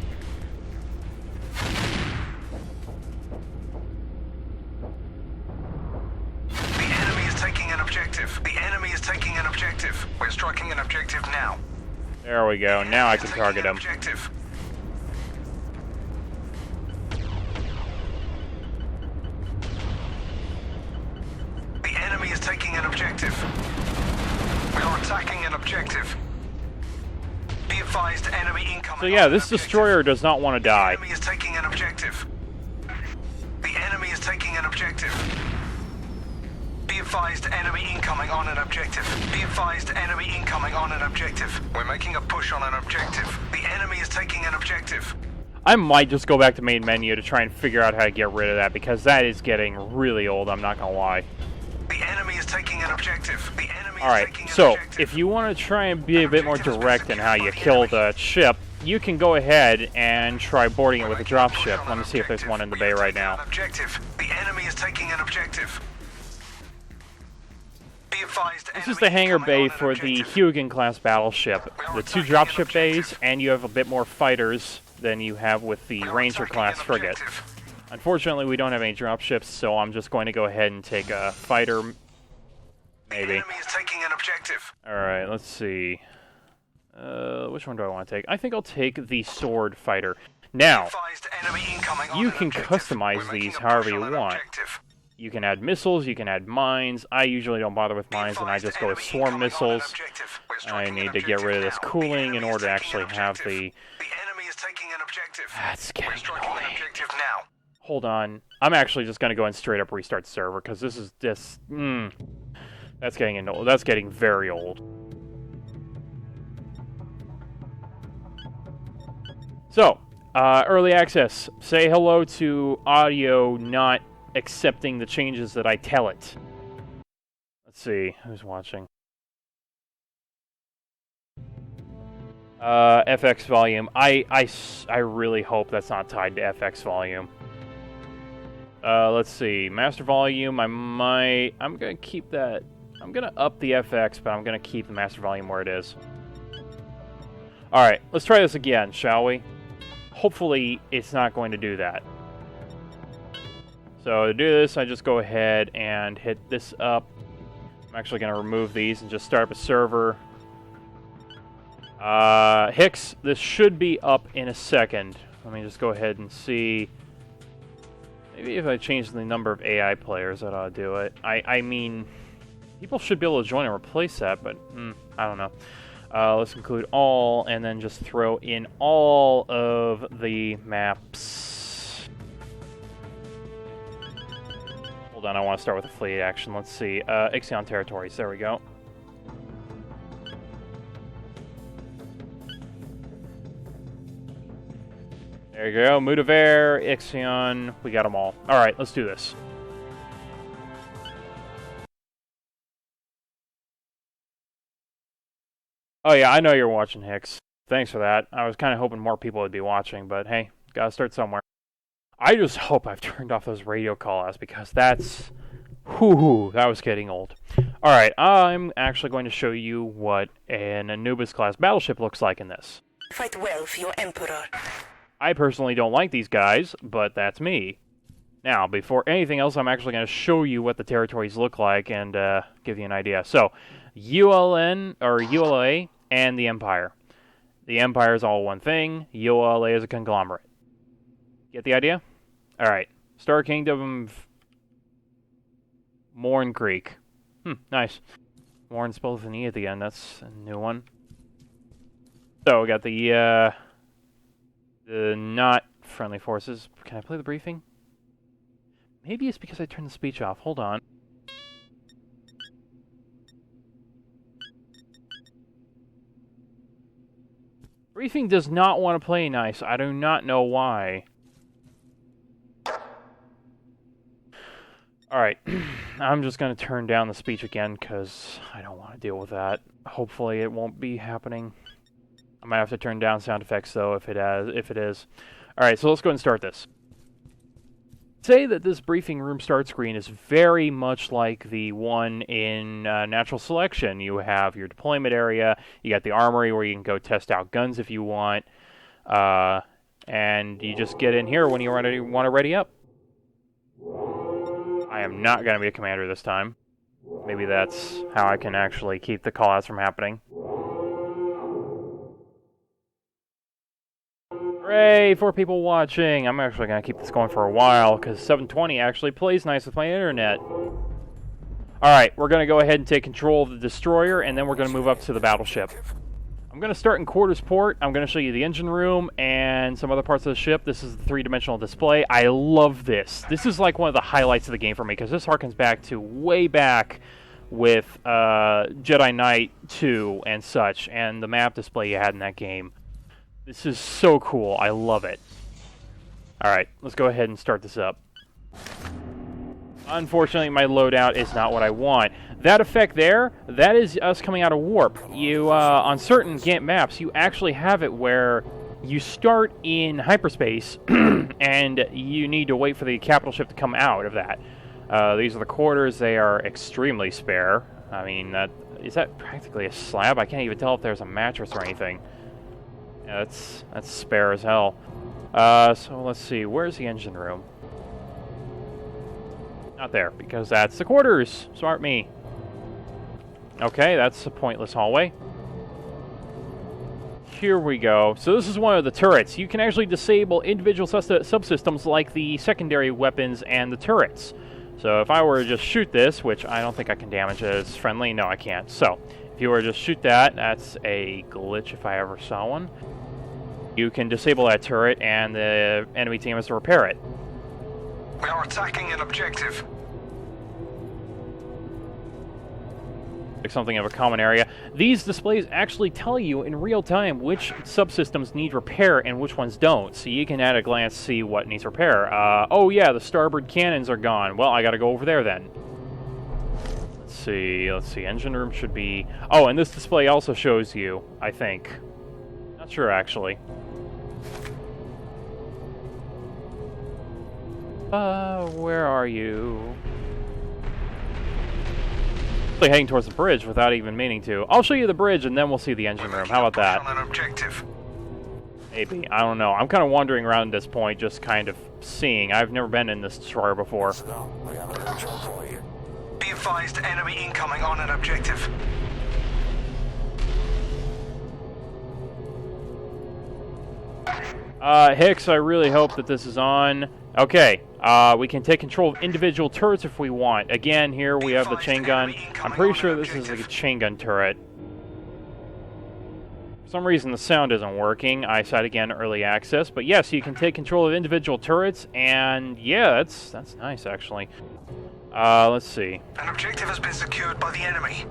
The enemy is taking an objective. The enemy is taking an objective. We're striking an objective now. There we go. Now I can target him. Objective. The enemy is taking an objective. We are attacking an objective. Be advised, enemy incoming. So yeah, on an this objective. destroyer does not want to The die. enemy is taking an objective. The enemy is taking an objective. Be advised, enemy incoming on an objective. Be advised, enemy incoming on an objective. We're making a push on an objective. The enemy is taking an objective. I might just go back to main menu to try and figure out how to get rid of that, because that is getting really old, I'm not gonna lie. The enemy is taking an objective. The enemy Alright, is taking an so, objective. if you want to try and be a bit more direct in how you kill the ship, you can go ahead and try boarding it with a dropship. Let me see if there's one in the bay right now. Objective. The enemy is taking an objective. Be advised, This is the hangar bay for the Huygen-class battleship. The two dropship bays, and you have a bit more fighters than you have with the Ranger-class frigate. Unfortunately, we don't have any dropships, so I'm just going to go ahead and take a fighter, maybe. The enemy is taking an objective. Alright, let's see. Which one do I want to take? I think I'll take the sword fighter. Now, Advised, enemy incoming on you an can objective. customize We're making these a however push you on an want. objective. You can add missiles, you can add mines. I usually don't bother with mines, and I just go with swarm missiles. I need to get rid of this cooling in order to actually have the... The enemy is taking an objective. That's We're getting striking an annoying. objective now. Hold on. I'm actually just going to go and straight up restart server, because this is this... that's getting old. That's getting very old. So, early access. Say hello to audio not accepting the changes that I tell it. Let's see. Who's watching? FX volume. I really hope that's not tied to FX volume. Let's see. Master volume, I'm gonna keep that. I'm gonna up the FX, but I'm gonna keep the master volume where it is. Alright, let's try this again, shall we? Hopefully, it's not going to do that. So to do this, I just go ahead and hit this up. I'm actually going to remove these and just start up a server. Hicks, this should be up in a second. Let me just go ahead and see. Maybe if I change the number of AI players, that ought to do it. I mean, people should be able to join and replace that, but I don't know. Let's include all, and then just throw in all of the maps. Hold on, I want to start with a fleet action. Let's see. Ixion territories. There we go. There you go. Mudaver, Ixion. We got them all. All right, let's do this. Oh yeah, I know you're watching, Hicks. Thanks for that. I was kind of hoping more people would be watching, but hey, gotta start somewhere. I just hope I've turned off those radio call-outs, because that's... Whoo, that was getting old. Alright, I'm actually going to show you what an Anubis-class battleship looks like in this. Fight well for your Emperor. I personally don't like these guys, but that's me. Now, before anything else, I'm actually going to show you what the territories look like and give you an idea. So, ULN, or ULA, and the Empire. The Empire is all one thing. ULA is a conglomerate. Get the idea? Alright. Star Kingdom of Morn Creek. Nice. Morn spelled with an E at the end. That's a new one. So, we got the not friendly forces. Can I play the briefing? Maybe it's because I turned the speech off. Hold on. Briefing does not want to play nice. I do not know why. Alright. I'm just going to turn down the speech again because I don't want to deal with that. Hopefully it won't be happening. I might have to turn down sound effects though if it is. Alright, so let's go ahead and start this. Say that this briefing room start screen is very much like the one in Natural Selection. You have your deployment area, you got the armory where you can go test out guns if you want, and you just get in here when you want to ready up. I am not going to be a commander this time. Maybe that's how I can actually keep the callouts from happening. Hooray, 4 people watching. I'm actually going to keep this going for a while, because 720 actually plays nice with my internet. Alright, we're going to go ahead and take control of the destroyer, and then we're going to move up to the battleship. I'm going to start in quarters port. I'm going to show you the engine room and some other parts of the ship. This is the 3-dimensional display. I love this. This is like one of the highlights of the game for me, because this harkens back to way back with Jedi Knight 2 and such, and the map display you had in that game. This is so cool. I love it. Alright, let's go ahead and start this up. Unfortunately, my loadout is not what I want. That effect there, that is us coming out of warp. You, on certain game maps, you actually have it where you start in hyperspace, and you need to wait for the capital ship to come out of that. These are the quarters. They are extremely spare. I mean, is that practically a slab? I can't even tell if there's a mattress or anything. Yeah, that's spare as hell. So let's see, where's the engine room? Not there, because that's the quarters. Smart me. Okay, that's a pointless hallway. Here we go. So this is one of the turrets. You can actually disable individual subsystems like the secondary weapons and the turrets. So if I were to just shoot this, which I don't think I can damage it as friendly, no I can't. So if you were to just shoot that, that's a glitch if I ever saw one. You can disable that turret and the enemy team has to repair it. We are attacking an objective. Like something of a common area. These displays actually tell you in real time which subsystems need repair and which ones don't. So you can at a glance see what needs repair. Oh yeah, the starboard cannons are gone. Well, I gotta go over there then. Let's see, engine room should be... Oh, and this display also shows you, I think. Not sure, actually. Where are you? Actually heading towards the bridge without even meaning to. I'll show you the bridge and then we'll see the engine room. How about that? On an objective. Maybe. I don't know. I'm kind of wandering around at this point, just kind of seeing. I've never been in this destroyer before. Be advised, enemy incoming on an objective. Hicks, I really hope that this is on. Okay, we can take control of individual turrets if we want. Again, here we have the chain gun. I'm pretty sure this is like a chain gun turret. For some reason, the sound isn't working. I said again, early access. But yes, you can take control of individual turrets, and yeah, that's nice, actually. Let's see. An objective has been secured by the enemy.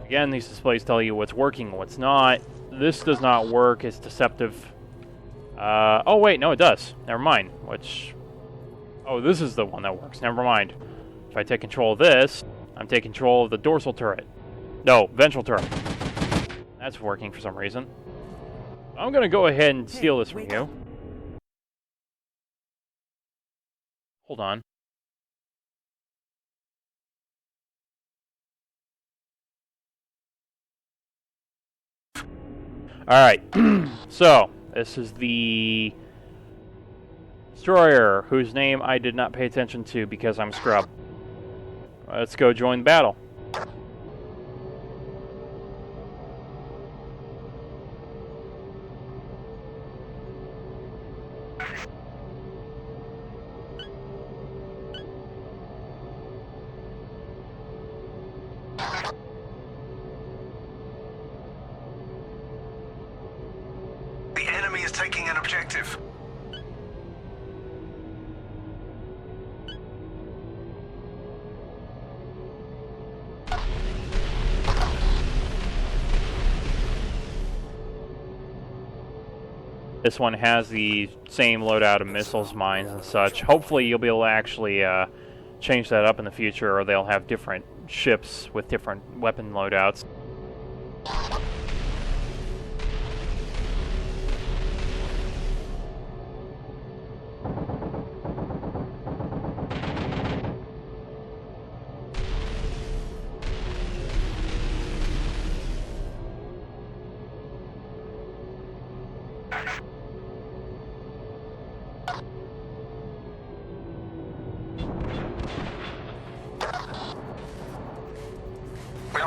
Again, these displays tell you what's working and what's not. This does not work. It's deceptive. Oh, wait. No, it does. Never mind. Which... Oh, this is the one that works. Never mind. If I take control of this, I'm taking control of the dorsal turret. No, ventral turret. That's working for some reason. I'm going to go ahead and steal this from you. Hold on. Alright, so, this is the destroyer, whose name I did not pay attention to because I'm scrub. Let's go join the battle. Taking an objective. This one has the same loadout of missiles, mines, and such. Hopefully you'll be able to actually change that up in the future, or they'll have different ships with different weapon loadouts.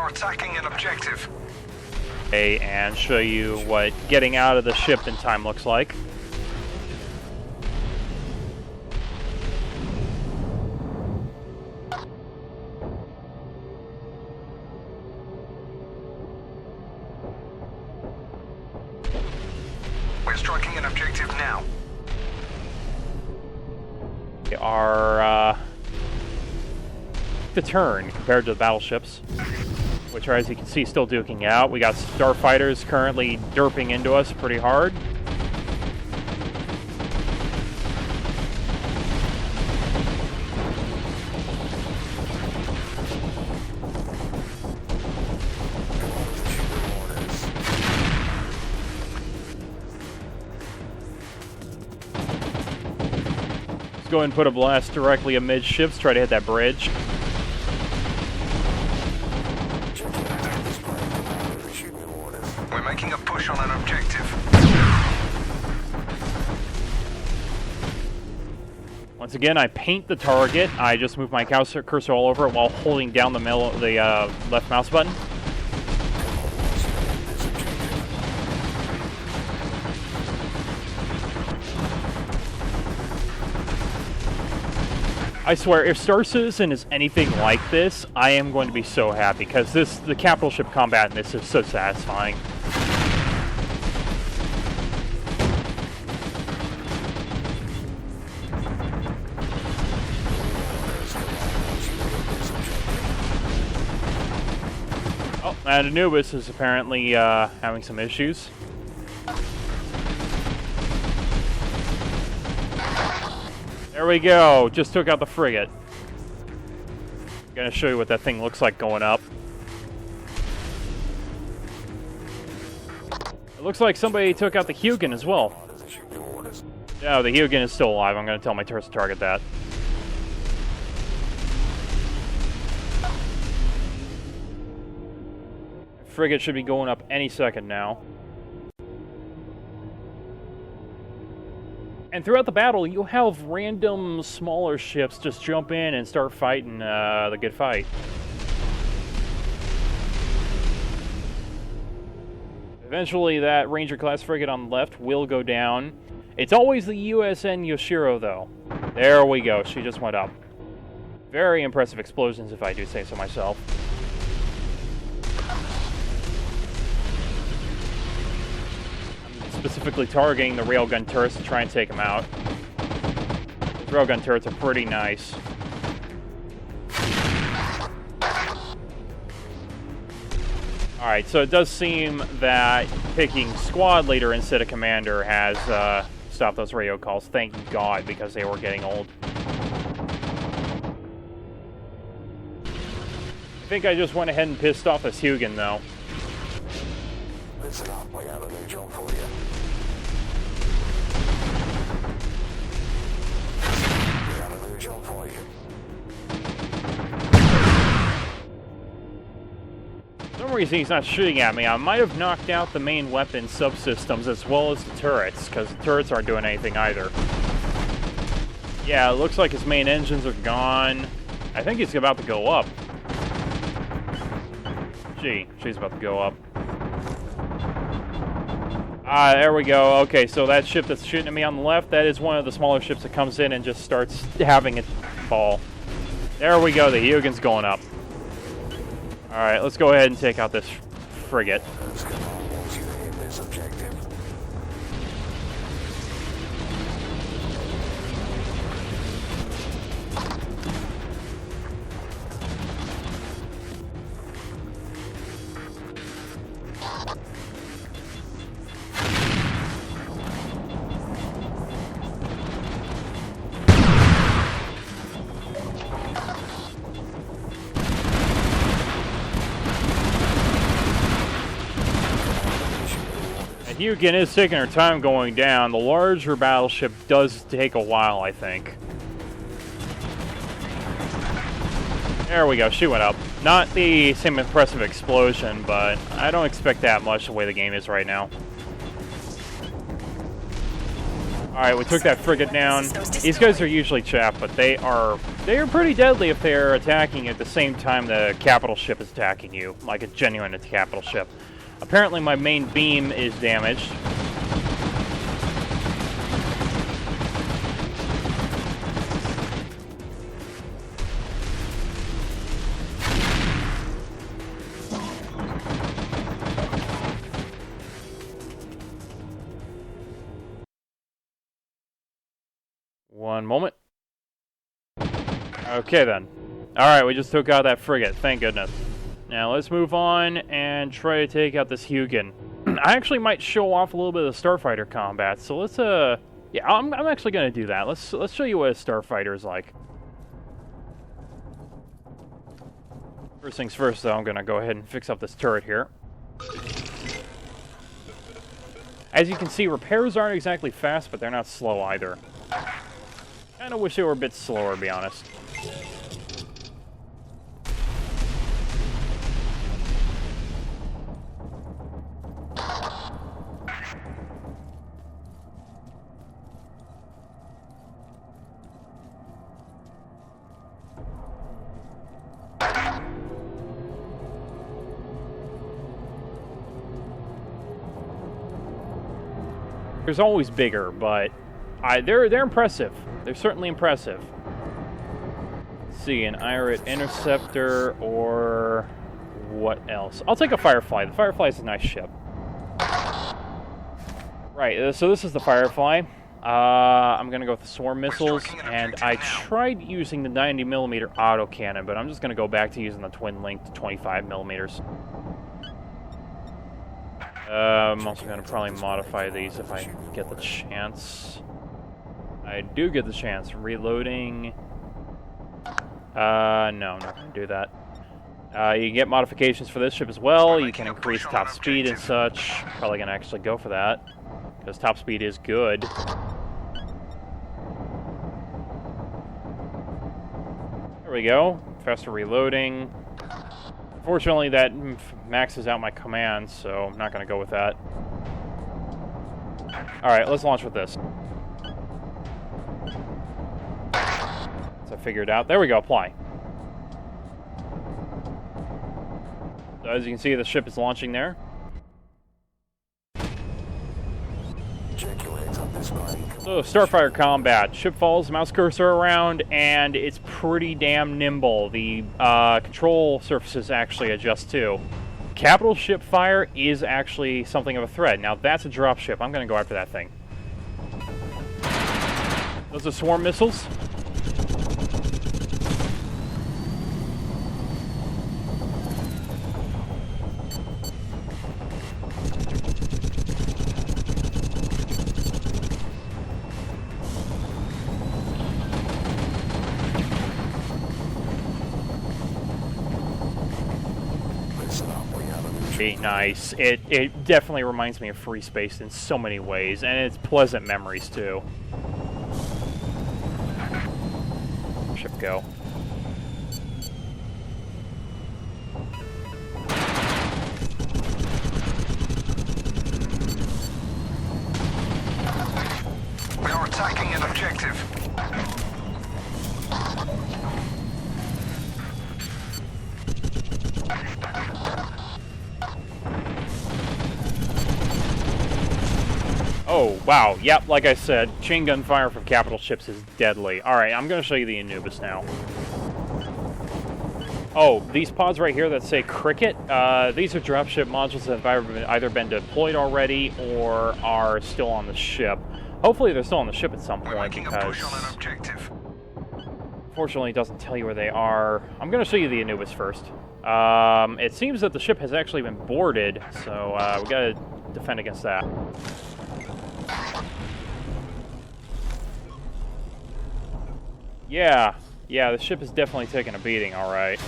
Attacking an objective. Okay, and show you what getting out of the ship in time looks like. We're striking an objective now. We are the turn compared to the battleships, which are, as you can see, still duking out. We got starfighters currently derping into us pretty hard. Let's go ahead and put a blast directly amidships, try to hit that bridge. Making a push on an objective. Once again, I paint the target. I just move my cursor all over it while holding down the left mouse button. I swear, if Star Citizen is anything like this, I am going to be so happy, because the capital ship combat in this is so satisfying. Oh, and Anubis is apparently having some issues. There we go. Just took out the frigate. I'm gonna show you what that thing looks like going up. It looks like somebody took out the Hugin as well. No, the Hugin is still alive. I'm gonna tell my turrets to target that. Frigate should be going up any second now. And throughout the battle, you'll have random smaller ships just jump in and start fighting the good fight. Eventually, that Ranger-class frigate on the left will go down. It's always the USN Yoshiro, though. There we go. She just went up. Very impressive explosions, if I do say so myself. Specifically targeting the railgun turrets to try and take them out. The railgun turrets are pretty nice. Alright, so it does seem that picking squad leader instead of commander has stopped those radio calls. Thank God, because they were getting old. I think I just went ahead and pissed off this Hugin, though. Listen up, we have a new job for you. We have a new job for you. For some reason he's not shooting at me. I might have knocked out the main weapon subsystems as well as the turrets, because the turrets aren't doing anything either. Yeah, it looks like his main engines are gone. I think he's about to go up. She's about to go up. Ah, there we go. Okay, so that ship that's shooting at me on the left, that is one of the smaller ships that comes in and just starts having it fall. There we go, the Hugin's going up. Alright, let's go ahead and take out this frigate. Hugin is taking her time going down. The larger battleship does take a while, I think. There we go, she went up. Not the same impressive explosion, but I don't expect that much the way the game is right now. Alright, we took that frigate down. These guys are usually chaff, but they are pretty deadly if they're attacking at the same time the capital ship is attacking you, like a genuine capital ship. Apparently my main beam is damaged. One moment. Okay then. Alright, we just took out that frigate, thank goodness. Now let's move on and try to take out this Hugin. I actually might show off a little bit of the starfighter combat, so let's yeah, I'm actually gonna do that. Let's show you what a starfighter is like. First things first, though, I'm gonna go ahead and fix up this turret here. As you can see, repairs aren't exactly fast, but they're not slow either. Kinda wish they were a bit slower, to be honest. There's always bigger, but they're impressive. They're certainly impressive. Let's see, an IRIT Interceptor or what else? I'll take a Firefly. The Firefly is a nice ship. Right, so this is the Firefly. I'm gonna go with the swarm missiles, and I tried using the 90mm autocannon, but I'm just gonna go back to using the twin link to 25mm. I'm also going to probably modify these if I get the chance. I do get the chance. Reloading. No, I'm not going to do that. You can get modifications for this ship as well. You can increase top speed and such. Probably going to actually go for that, because top speed is good. There we go. Faster reloading. Fortunately, that maxes out my command, so I'm not going to go with that. Alright, let's launch with this. So I figured out. There we go, apply. So as you can see, the ship is launching there. So, Starfighter combat. Ship follows mouse cursor around, and it's pretty damn nimble. The control surfaces actually adjust too. Capital ship fire is actually something of a threat. Now, that's a dropship. I'm going to go after that thing. Those are swarm missiles. Nice. It definitely reminds me of Free Space in so many ways, and it's pleasant memories too. Ship go. We are attacking an objective. Oh, wow. Yep, like I said, chain gun fire from capital ships is deadly. Alright, I'm going to show you the Anubis now. Oh, these pods right here that say Cricket, these are dropship modules that have either been deployed already or are still on the ship. Hopefully they're still on the ship at some point, Making a push on an objective. Fortunately, it doesn't tell you where they are. I'm going to show you the Anubis first. It seems that the ship has actually been boarded, so we got to defend against that. Yeah, the ship is definitely taking a beating, alright.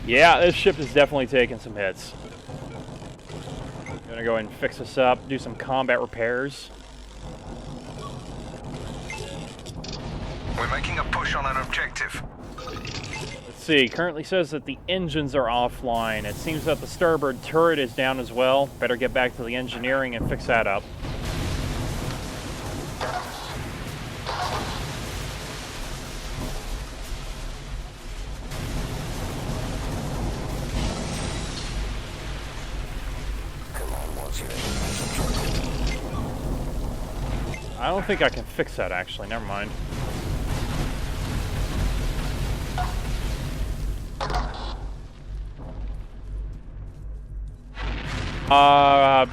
Yeah, this ship is definitely taking some hits. I'm gonna go ahead and fix this up, do some combat repairs. We're making a push on an objective. Let's see, currently says that the engines are offline. It seems that the starboard turret is down as well. Better get back to the engineering and fix that up. I don't think I can fix that, actually. Never mind.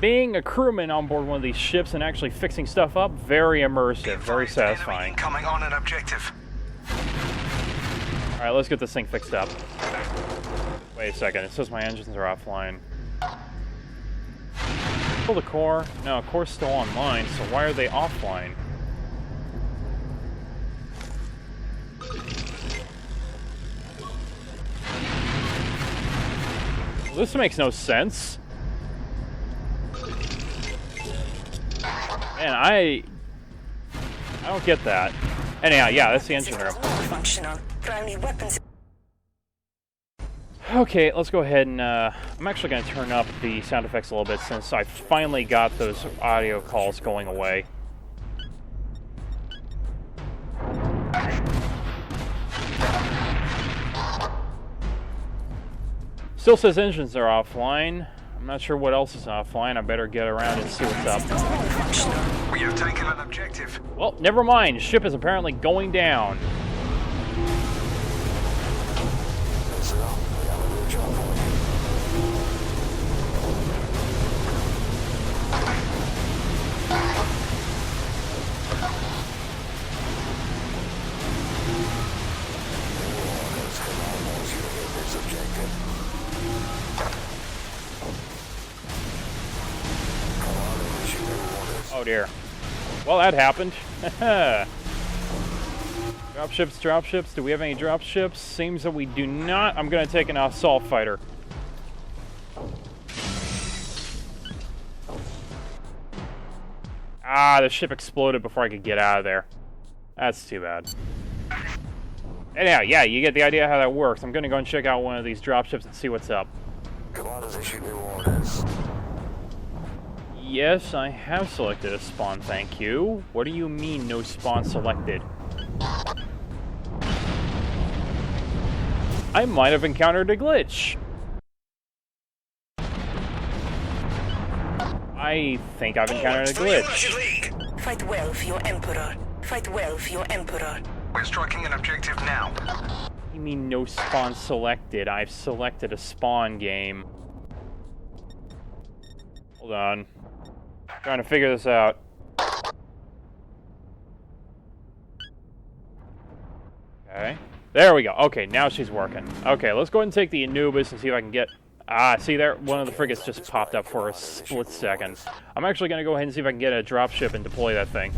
Being a crewman on board one of these ships and actually fixing stuff up, very immersive, very satisfying. Coming on an objective. Alright, let's get this thing fixed up. Wait a second, it says my engines are offline. Pull the core. No, core's still online, so why are they offline? Well, this makes no sense. Man, I don't get that. Anyhow, yeah, that's the engine room. Okay, let's go ahead and, I'm actually going to turn up the sound effects a little bit since I finally got those audio calls going away. Still says engines are offline. I'm not sure what else is offline. I better get around and see what's up. We have taken an objective. Well, never mind. Ship is apparently going down. Oh dear. Well, that happened. Dropships. Do we have any dropships? Seems that we do not. I'm going to take an assault fighter. Ah, the ship exploded before I could get out of there. That's too bad. Anyhow, yeah, you get the idea how that works. I'm gonna go and check out one of these dropships and see what's up. Commanders issue new orders. Yes, I have selected a spawn, thank you. What do you mean, no spawn selected? I might have encountered a glitch. I think I've encountered a glitch. Fight well for your Emperor. Fight well for your Emperor. We're striking an objective now. You mean no spawn selected? I've selected a spawn game. Hold on. Trying to figure this out. Okay. There we go. Okay, now she's working. Okay, let's go ahead and take the Anubis and see if I can get... Ah, see there? One of the frigates just popped up for a split second. I'm actually going to go ahead and see if I can get a dropship and deploy that thing.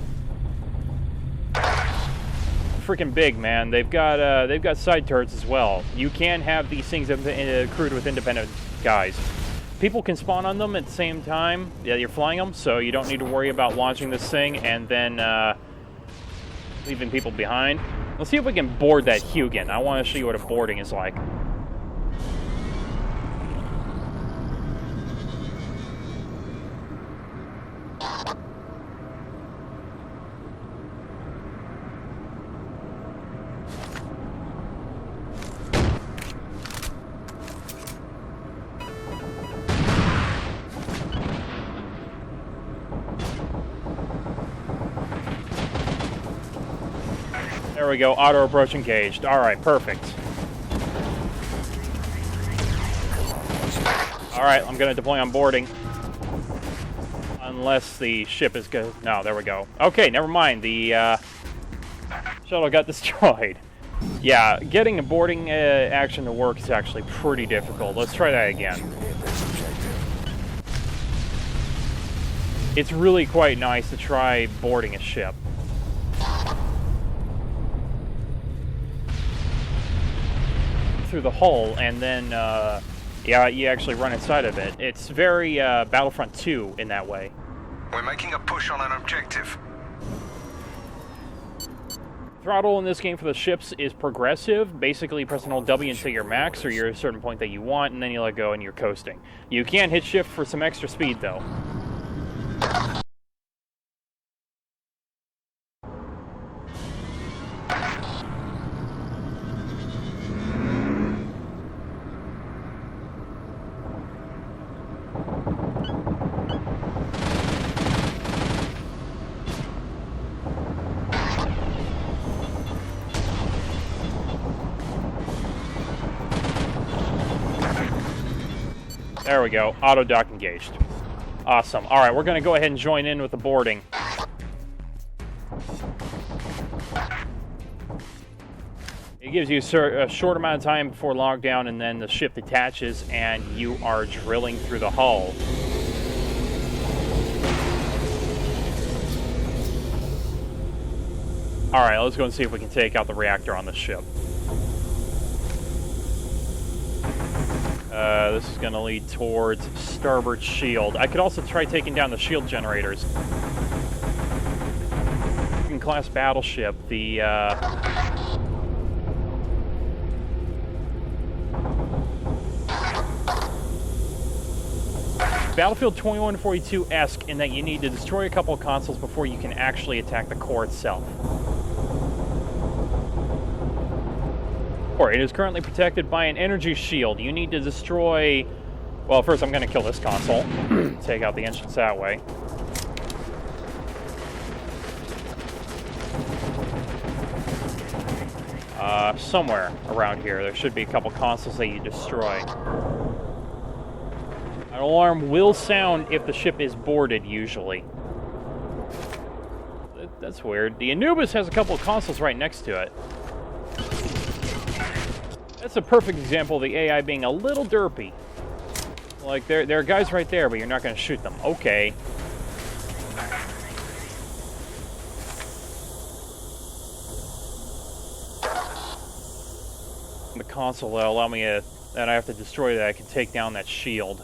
Freaking big, man. They've got side turrets as well. You can have these things crewed with independent guys. People can spawn on them at the same time. Yeah, you're flying them, so you don't need to worry about launching this thing and then leaving people behind. Let's see if we can board that Hugin. I want to show you what a boarding is like. There we go, auto approach engaged. Alright, perfect. Alright, I'm gonna deploy on boarding. Unless the ship is good. No, there we go. Okay, never mind. The shuttle got destroyed. Yeah, getting a boarding action to work is actually pretty difficult. Let's try that again. It's really quite nice to try boarding a ship. Through the hull, and then yeah, you actually run inside of it. It's very Battlefront 2 in that way. We're making a push on an objective. Throttle in this game for the ships is progressive. Basically, press and hold W until you're max, or you're at a certain point that you want, and then you let go and you're coasting. You can hit shift for some extra speed, though. There we go. Auto dock engaged. Awesome. All right, we're going to go ahead and join in with the boarding. It gives you a short amount of time before lockdown, and then the ship detaches, and you are drilling through the hull. All right, let's go and see if we can take out the reactor on the ship. This is going to lead towards starboard shield. I could also try taking down the shield generators. Class battleship, the Battlefield 2142-esque in that you need to destroy a couple of consoles before you can actually attack the core itself. It is currently protected by an energy shield. You need to destroy... Well, first I'm going to kill this console. Take out the engines that way. Somewhere around here, there should be a couple consoles that you destroy. An alarm will sound if the ship is boarded, usually. That's weird. The Anubis has a couple of consoles right next to it. That's a perfect example of the AI being a little derpy. Like, there are guys right there, but you're not going to shoot them. Okay. The console will allow me that I have to destroy that I can take down that shield.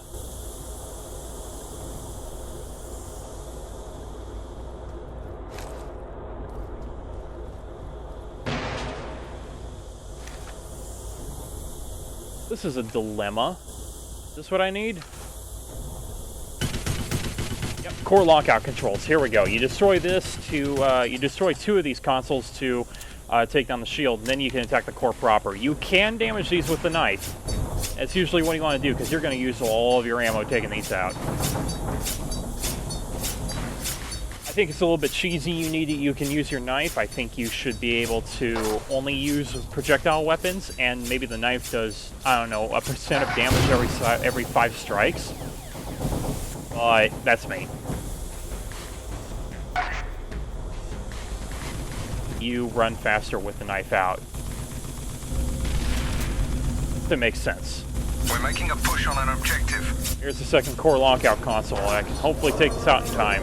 This is a dilemma. Is this what I need? Yep, core lockout controls. Here we go. You destroy this to, you destroy 2 of these consoles to take down the shield, and then you can attack the core proper. You can damage these with the knife. That's usually what you want to do, because you're going to use all of your ammo taking these out. I think it's a little bit cheesy. You can use your knife. I think you should be able to only use projectile weapons, and maybe the knife does, I don't know, a % of damage every 5 strikes. But that's me. You run faster with the knife out. That makes sense. We're making a push on an objective. Here's the second core lockout console. I can hopefully take this out in time.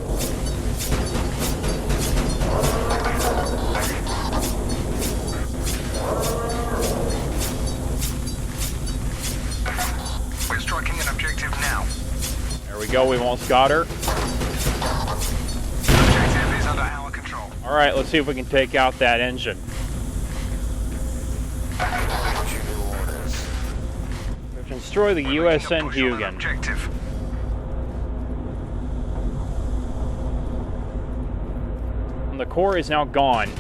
We're striking an objective now. There we go. We've almost got her. Objective is under our control. All right, let's see if we can take out that engine. We can destroy the USN Hugin. Objective. And the core is now gone.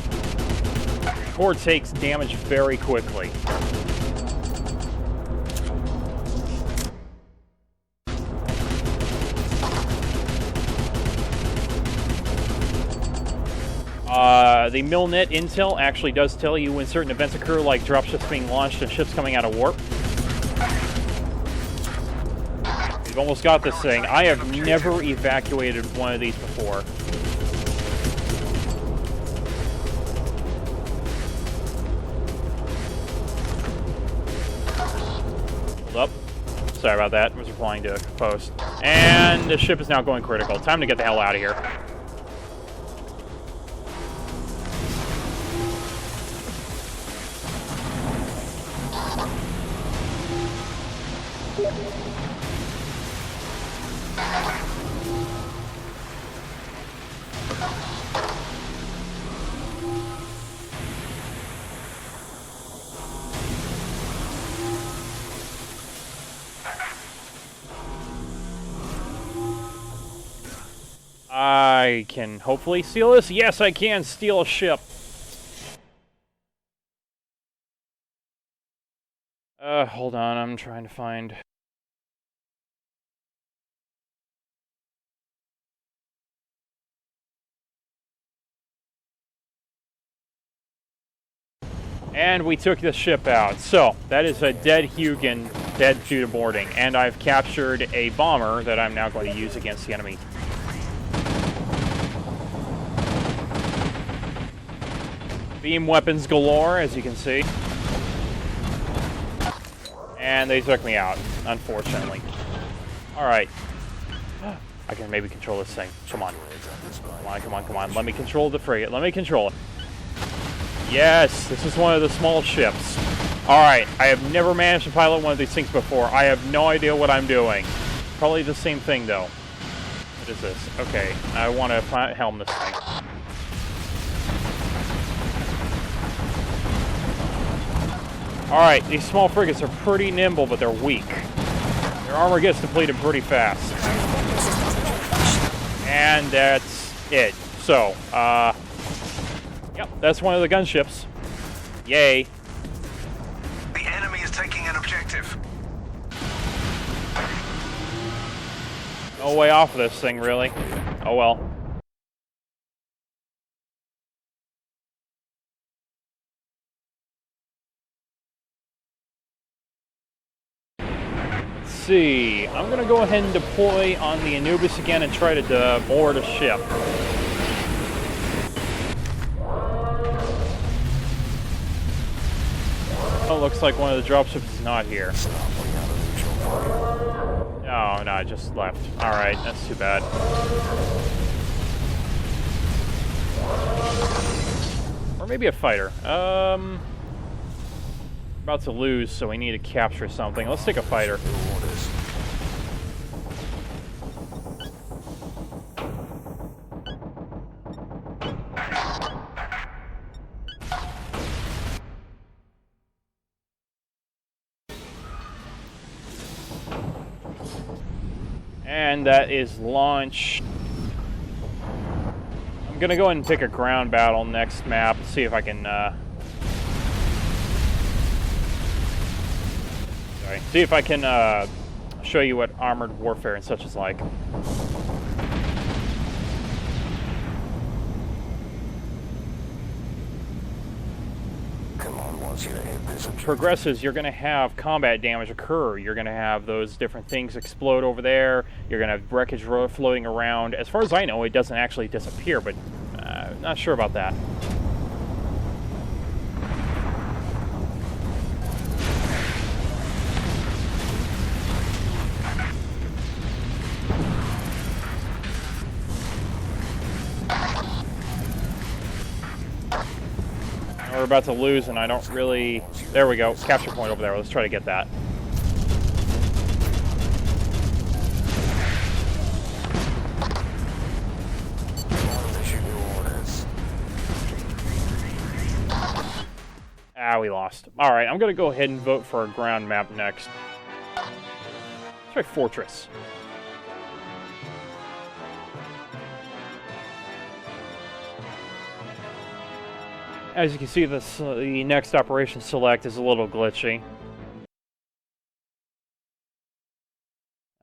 The core takes damage very quickly. The Milnet intel actually does tell you when certain events occur, like dropships being launched and ships coming out of warp. We've almost got this thing. I have never evacuated one of these before. Hold up. Sorry about that. I was replying to a post. And the ship is now going critical. Time to get the hell out of here. I can hopefully steal this. Yes, I can steal a ship. Hold on, I'm trying to find... And we took the ship out. So, that is a dead Hugin, dead due to boarding. And I've captured a bomber that I'm now going to use against the enemy. Beam weapons galore, as you can see. And they took me out, unfortunately. Alright. I can maybe control this thing. Come on. Come on, come on, come on. Let me control the frigate. Let me control it. Yes, this is one of the small ships. Alright, I have never managed to pilot one of these things before. I have no idea what I'm doing. Probably the same thing, though. What is this? Okay, I want to helm this thing. Alright, these small frigates are pretty nimble, but they're weak. Their armor gets depleted pretty fast. And that's it. So, yep, that's one of the gunships. Yay. The enemy is taking an objective. No way off of this thing, really. Oh well. See, I'm going to go ahead and deploy on the Anubis again and try to board a ship. Oh, looks like one of the dropships is not here. Oh, no, it just left. Alright, that's too bad. Or maybe a fighter. About to lose, so we need to capture something. Let's take a fighter. And that is launch. I'm gonna go ahead and pick a ground battle next map. See if I can, see if I can, show you what armored warfare and such is like. Progresses, you're going to have combat damage occur. You're going to have those different things explode over there. You're going to have wreckage floating around. As far as I know, it doesn't actually disappear, but not sure about that. We're about to lose, and I don't really... There we go. Capture point over there. Let's try to get that. Ah, we lost. Alright, I'm going to go ahead and vote for a ground map next. Let's try Fortress. As you can see, the next operation select is a little glitchy.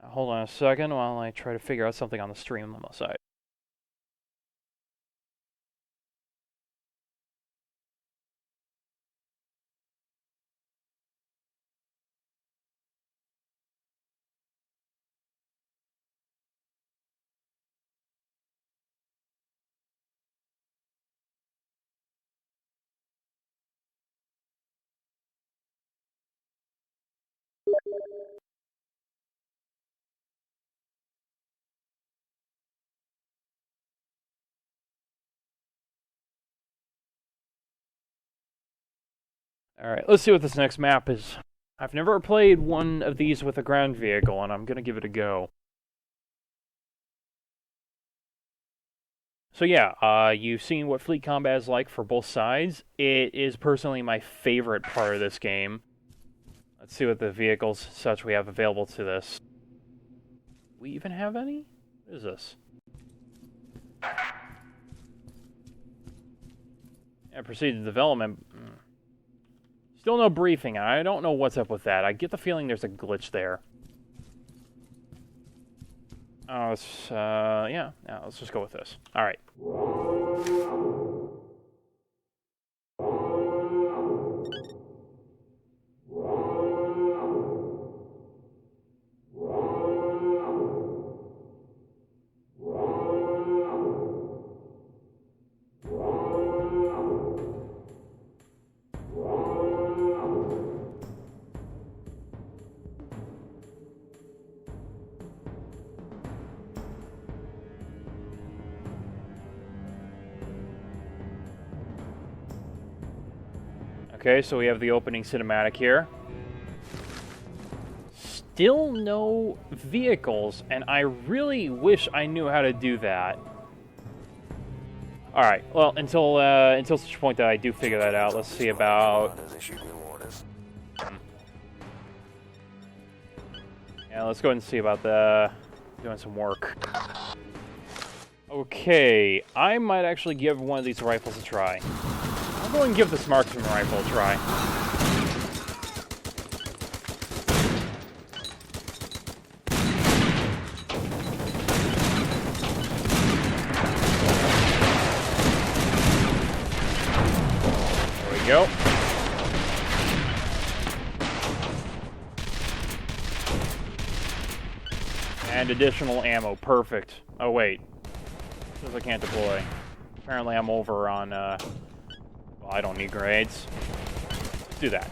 Hold on a second while I try to figure out something on the stream on the side. Alright, let's see what this next map is. I've never played one of these with a ground vehicle, and I'm going to give it a go. So yeah, you've seen what fleet combat is like for both sides. It is personally my favorite part of this game. Let's see what the vehicles such we have available to this. Do we even have any? What is this? Yeah, proceeded development. Still no briefing. I don't know what's up with that. I get the feeling there's a glitch there. Oh, yeah, let's just go with this. All right. Okay, so we have the opening cinematic here. Still no vehicles, and I really wish I knew how to do that. Alright, well, until such a point that I do figure that out, let's see about... Yeah, let's go ahead and see about doing some work. Okay, I might actually give one of these rifles a try. I'll go and give this marksman rifle a try. There we go. And additional ammo. Perfect. Oh, wait. Says I can't deploy. Apparently I'm over on, well, I don't need grenades. Let's do that.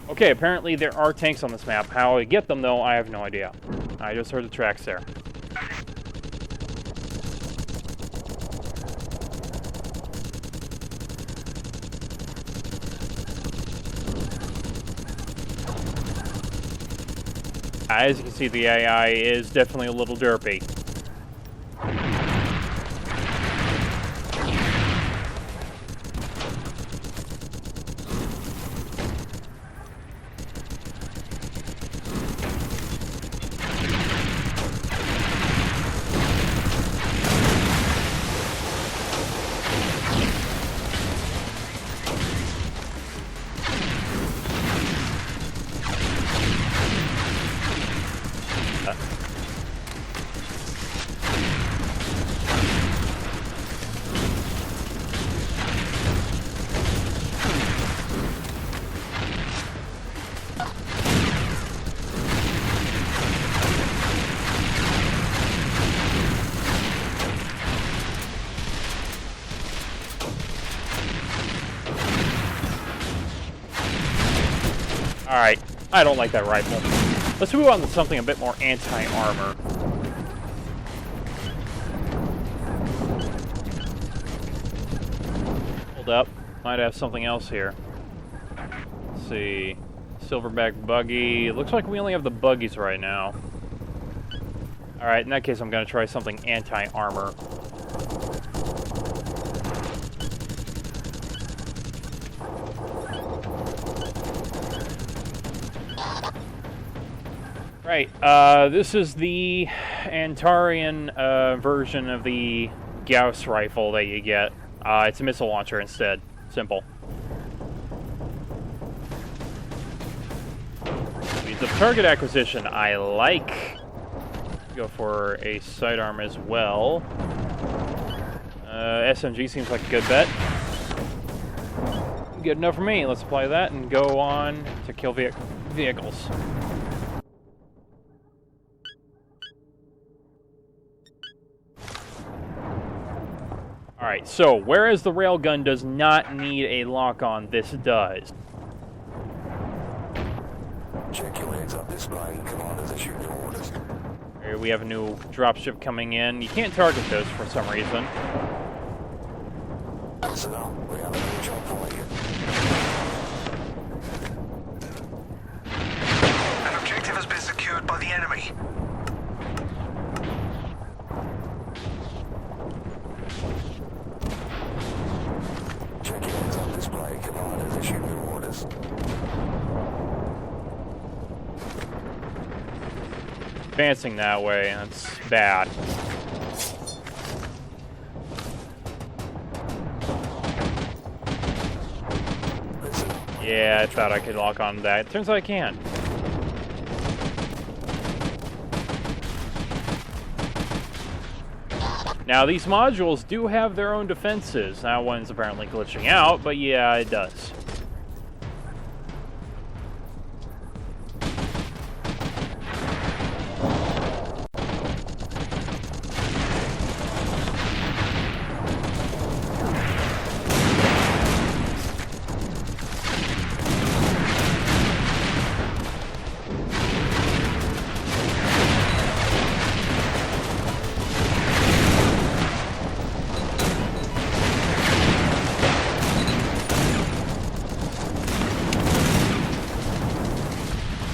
Okay, apparently there are tanks on this map. How I get them, though, I have no idea. I just heard the tracks there. As you can see, the AI is definitely a little derpy. Alright, I don't like that rifle. Let's move on to something a bit more anti-armor. Hold up, might have something else here. Let's see. Silverback buggy. It looks like we only have the buggies right now. Alright, in that case I'm going to try something anti-armor. Right, this is the Antarian version of the Gauss rifle that you get. It's a missile launcher instead. Simple. Means of target acquisition, I like. Go for a sidearm as well. SMG seems like a good bet. Good enough for me. Let's apply that and go on to kill vehicles. Alright, so whereas the railgun does not need a lock-on, this does. Check your heads-up display. Commander issued your orders. Here we have a new dropship coming in. You can't target those for some reason. Personnel, we have a new job for you. An objective has been secured by the enemy. Check your heads-up display. Commander issued your orders. Advancing that way, that's bad. Yeah, I thought I could lock on to that. Turns out I can't. Now, these modules do have their own defenses. That one's apparently glitching out, but yeah, it does.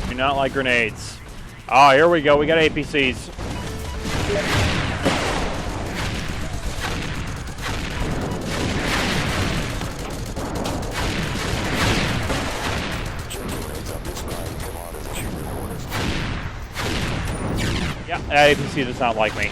Do not like grenades. Oh, here we go. We got APCs. Yeah, that APC does not like me.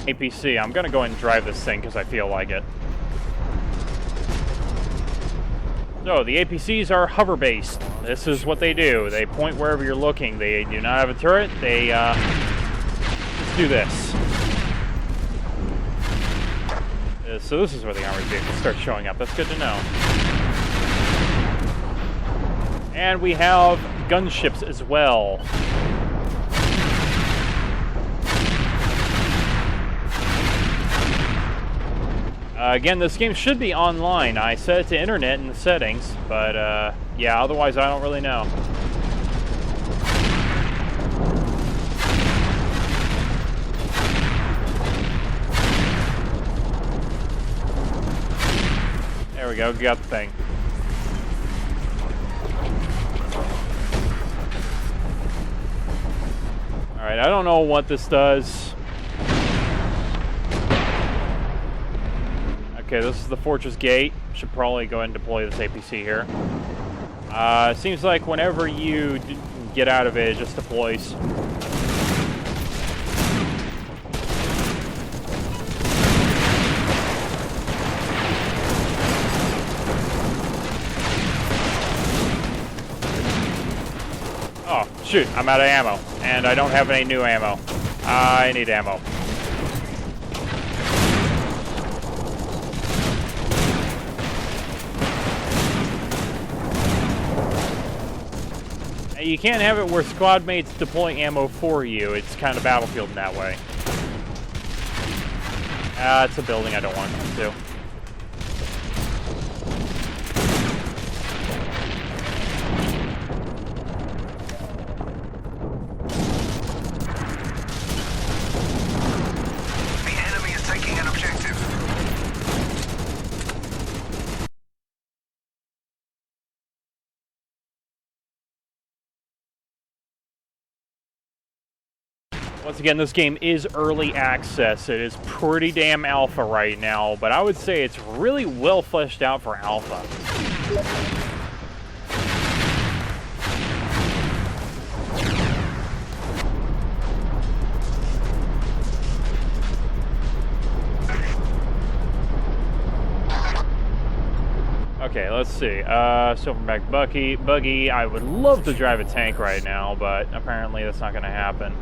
APC. I'm gonna go ahead and drive this thing because I feel like it. So, the APCs are hover-based. This is what they do. They point wherever you're looking. They do not have a turret. They, do this. So this is where the armored vehicles start showing up. That's good to know. And we have gunships as well. Again, this game should be online. I set it to internet in the settings, but yeah, otherwise I don't really know. go. Got the thing. Alright, I don't know what this does. Okay, this is the fortress gate. Should probably go ahead and deploy this APC here. Seems like whenever you get out of it, it just deploys. Oh, shoot, I'm out of ammo. And I don't have any new ammo. I need ammo. You can't have it where squad mates deploy ammo for you. It's kind of Battlefield in that way. It's a building I don't want to come to. The enemy is taking an objective. Once again, this game is early access. It is pretty damn alpha right now, but I would say it's really well fleshed out for alpha. Okay, let's see. Silverback buggy. I would love to drive a tank right now, but apparently that's not going to happen.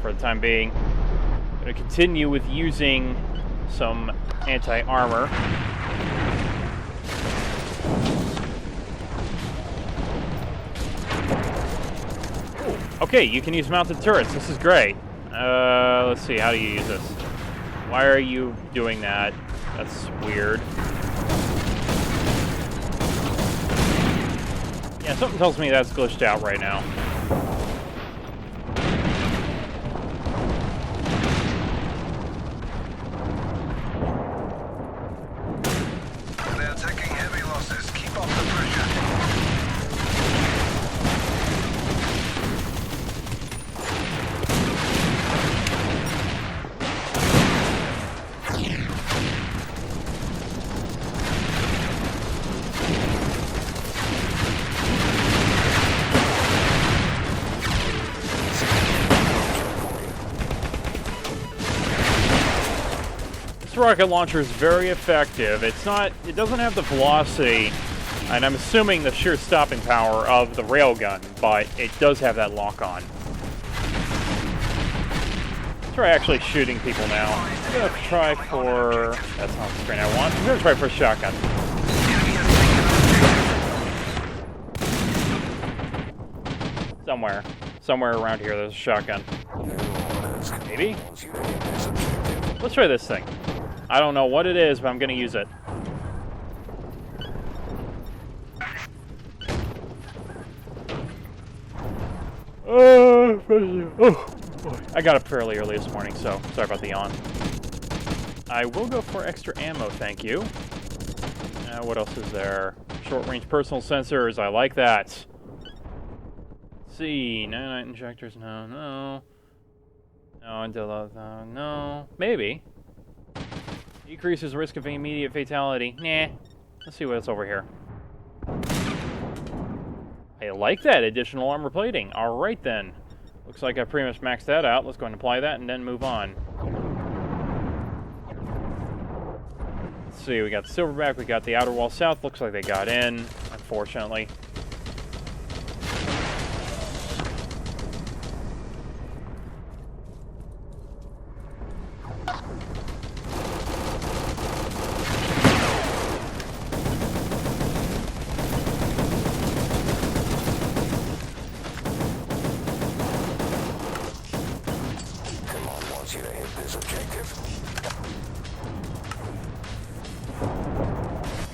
For the time being. I'm going to continue with using some anti-armor. Okay, you can use mounted turrets. This is great. Let's see, how do you use this? Why are you doing that? That's weird. Yeah, something tells me that's glitched out right now. Rocket launcher is very effective. It doesn't have the velocity, and I'm assuming the sheer stopping power of the railgun, but it does have that lock-on. Let's try actually shooting people now. I'm gonna try for... That's not the screen I want. I'm gonna try for a shotgun. Somewhere around here there's a shotgun. Maybe? Let's try this thing. I don't know what it is, but I'm going to use it. Oh, boy. I got up fairly early this morning, so sorry about the yawn. I will go for extra ammo, thank you. What else is there? Short-range personal sensors, I like that. Let's see, 99 injectors, no. No, maybe. Decreases risk of immediate fatality. Nah. Let's see what's over here. I like that additional armor plating. Alright then. Looks like I pretty much maxed that out. Let's go and apply that and then move on. Let's see, we got the Silverback, we got the Outer Wall South. Looks like they got in, unfortunately.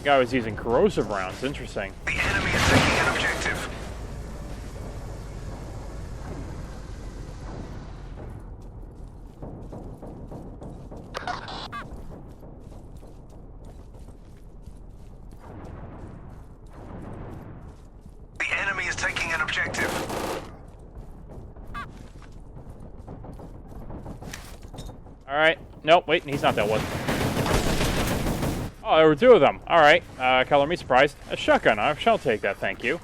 Guy was using corrosive rounds. Interesting. The enemy is taking an objective. objective. Alright. Nope, wait, he's not that one. Oh, there were two of them. Alright. Color me surprised. A shotgun. I shall take that, thank you.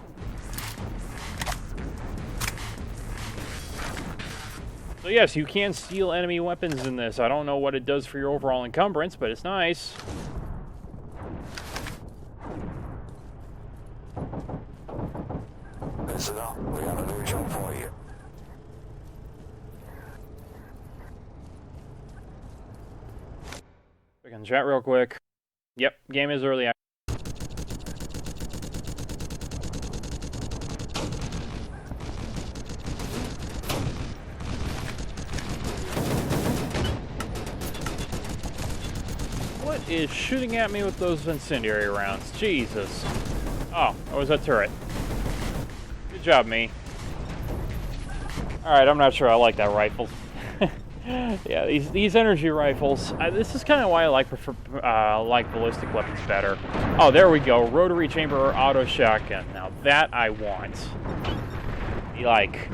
So yes, you can steal enemy weapons in this. I don't know what it does for your overall encumbrance, but it's nice. Listen up, we got a new job for you. We can chat real quick. Yep, game is early. What is shooting at me with those incendiary rounds? Jesus. Oh, that was a turret. Good job, me. Alright, I'm not sure I like that rifle. Yeah, these energy rifles. This is kind of why I like ballistic weapons better. Oh, there we go. Rotary chamber auto shotgun. Now that I want. Be like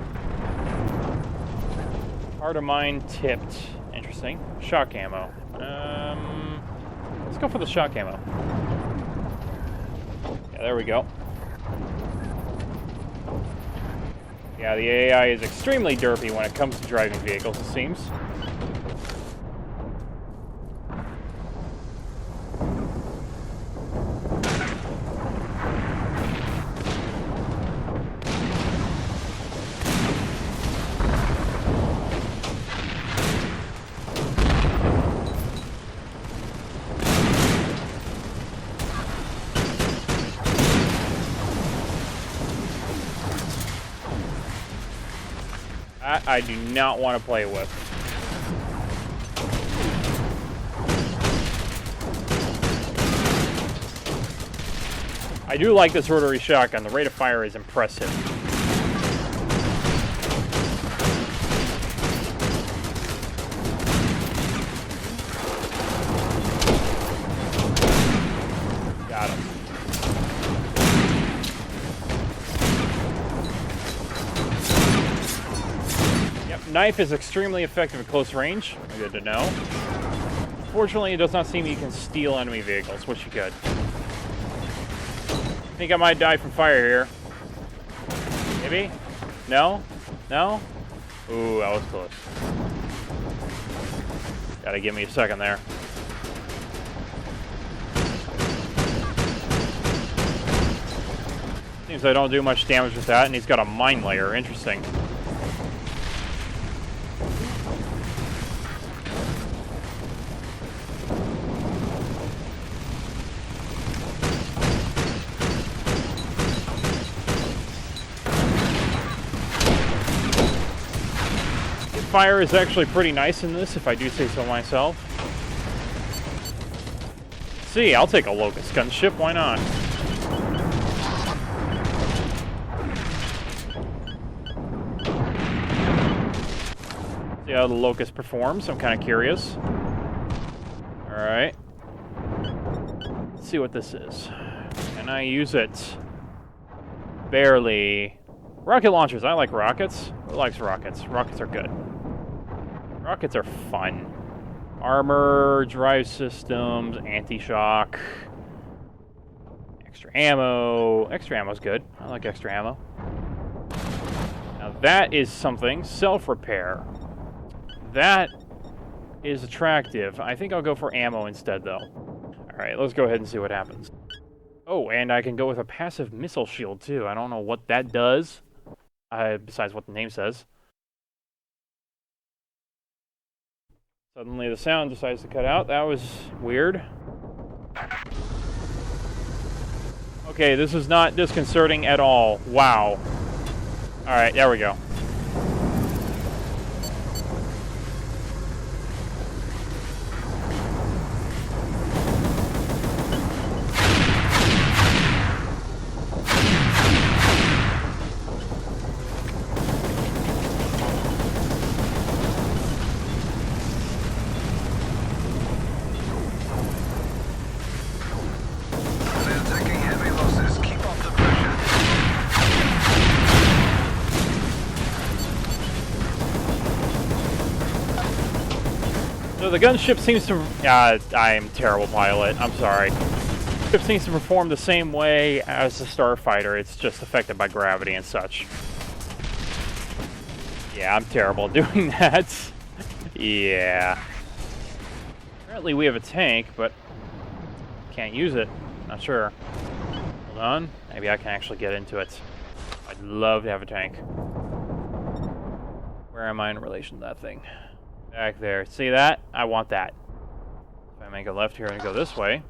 part of mine tipped. Interesting. Shock ammo. Let's go for the shock ammo. Yeah, there we go. Yeah, the AI is extremely derpy when it comes to driving vehicles, it seems. I do not want to play with. I do like this rotary shotgun. The rate of fire is impressive. Got him. Knife is extremely effective at close range. Good to know. Fortunately, it does not seem you can steal enemy vehicles. Wish you could. I think I might die from fire here. Maybe? No? No? Ooh, that was close. Gotta give me a second there. Seems I don't do much damage with that, and he's got a mine layer. Interesting. Fire is actually pretty nice in this, if I do say so myself. See, I'll take a Locust gunship, why not? See how the Locust performs, I'm kind of curious. Alright. Let's see what this is. Can I use it? Barely. Rocket launchers, I like rockets. Who likes rockets? Rockets are good. Rockets are fun. Armor, drive systems, anti-shock. Extra ammo. Extra ammo's good. I like extra ammo. Now that is something. Self-repair. That is attractive. I think I'll go for ammo instead, though. Alright, let's go ahead and see what happens. Oh, and I can go with a passive missile shield, too. I don't know what that does, besides what the name says. Suddenly the sound decides to cut out. That was weird. Okay, this is not disconcerting at all. Wow. Alright, there we go. So the gunship seems to... I'm a terrible pilot. I'm sorry. The ship seems to perform the same way as the starfighter. It's just affected by gravity and such. Yeah, I'm terrible at doing that. Yeah. Apparently we have a tank, but can't use it. Not sure. Hold on. Maybe I can actually get into it. I'd love to have a tank. Where am I in relation to that thing? Back there. See that? I want that. If I make a left here and go this way.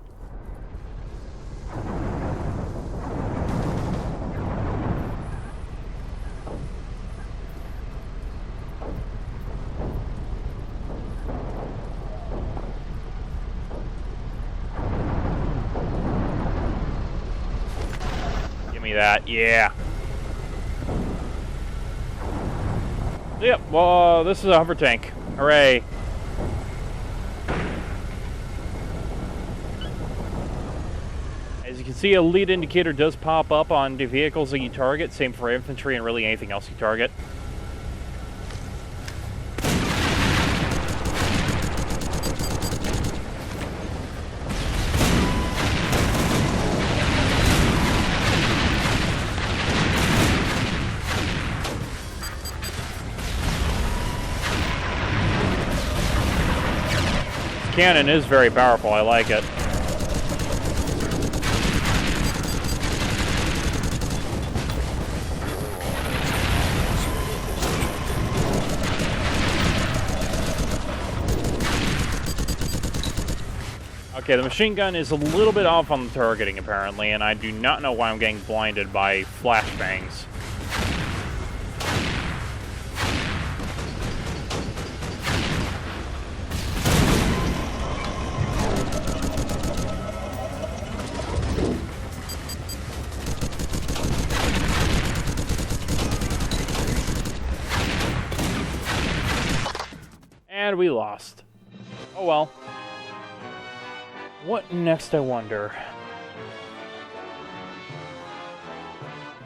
Give me that. Yeah. Yep, well, this is a hover tank. Hooray. As you can see, a lead indicator does pop up on the vehicles that you target. Same for infantry and really anything else you target. Cannon is very powerful. I like it. Okay, the machine gun is a little bit off on the targeting apparently, and I do not know why I'm getting blinded by flashbangs. And we lost. Oh well. What next, I wonder?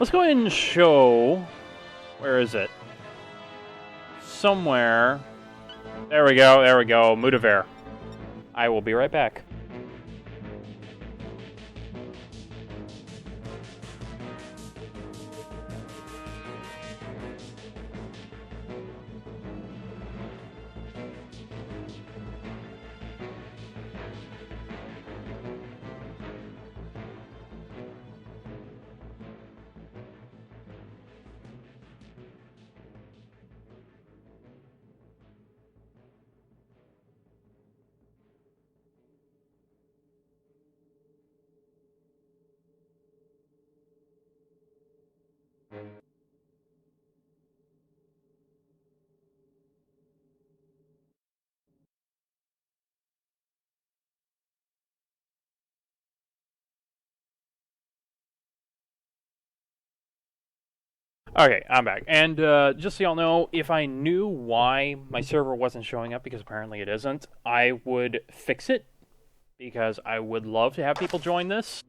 Let's go ahead and show... Where is it? Somewhere. There we go, there we go. Mudaver. I will be right back. Okay, I'm back. And just so y'all know, if I knew why my server wasn't showing up, because apparently it isn't, I would fix it, because I would love to have people join this.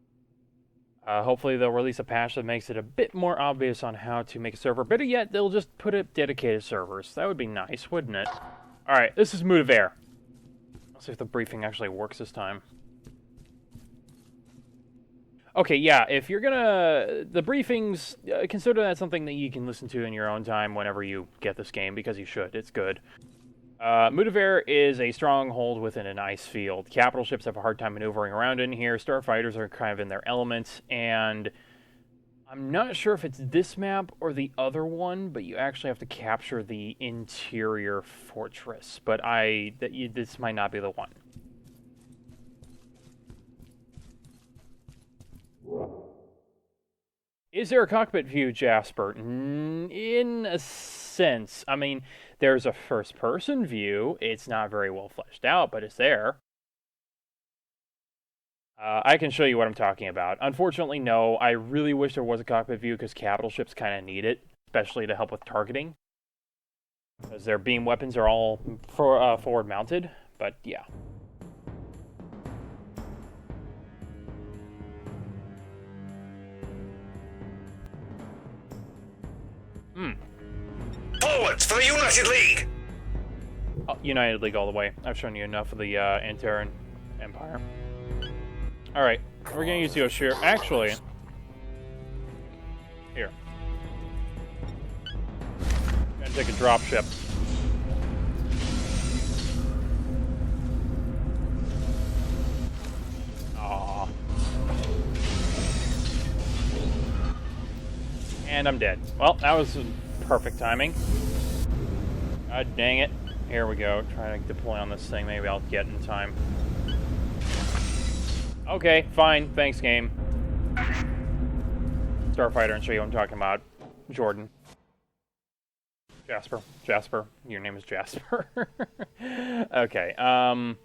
Hopefully they'll release a patch that makes it a bit more obvious on how to make a server. Better yet, they'll just put up dedicated servers. That would be nice, wouldn't it? Alright, this is Mudaver. Let's see if the briefing actually works this time. Okay, yeah, if you're gonna... The briefings, consider that something that you can listen to in your own time whenever you get this game, because you should. It's good. Mudaver is a stronghold within an ice field. Capital ships have a hard time maneuvering around in here. Starfighters are kind of in their element, and I'm not sure if it's this map or the other one, but you actually have to capture the interior fortress. But this might not be the one. Is there a cockpit view, Jasper? In a sense. I mean, there's a first-person view. It's not very well fleshed out, but it's there. I can show you what I'm talking about. Unfortunately, no. I really wish there was a cockpit view because capital ships kind of need it, especially to help with targeting. Because their beam weapons are all forward-mounted, but yeah. Forwards for the United League! United League all the way. I've shown you enough of the Antaran Empire. Alright, we're gonna use the Oshir. Actually, here. I'm gonna take a dropship. Aww. And I'm dead. Well, that was perfect timing. God dang it. Here we go. Trying to deploy on this thing. Maybe I'll get in time. Okay, fine. Thanks, game. Starfighter and show you what I'm talking about. Jordan. Jasper. Jasper. Your name is Jasper. Okay, wow,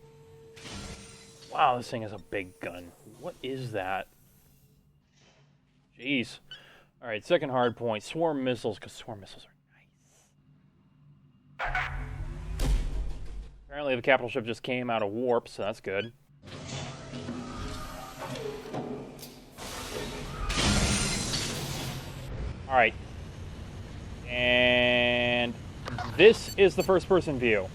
this thing has a big gun. What is that? Jeez. Alright, second hard point. Swarm missiles, because swarm missiles are nice. Apparently the capital ship just came out of warp, so that's good. Alright. And this is the first-person view.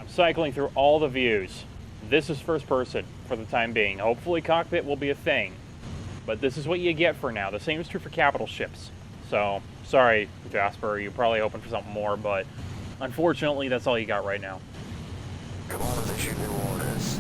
I'm cycling through all the views. This is first-person for the time being. Hopefully cockpit will be a thing. But this is what you get for now. The same is true for capital ships. So, sorry, Jasper, you're probably hoping for something more, but unfortunately, that's all you got right now. Commander, issue new orders.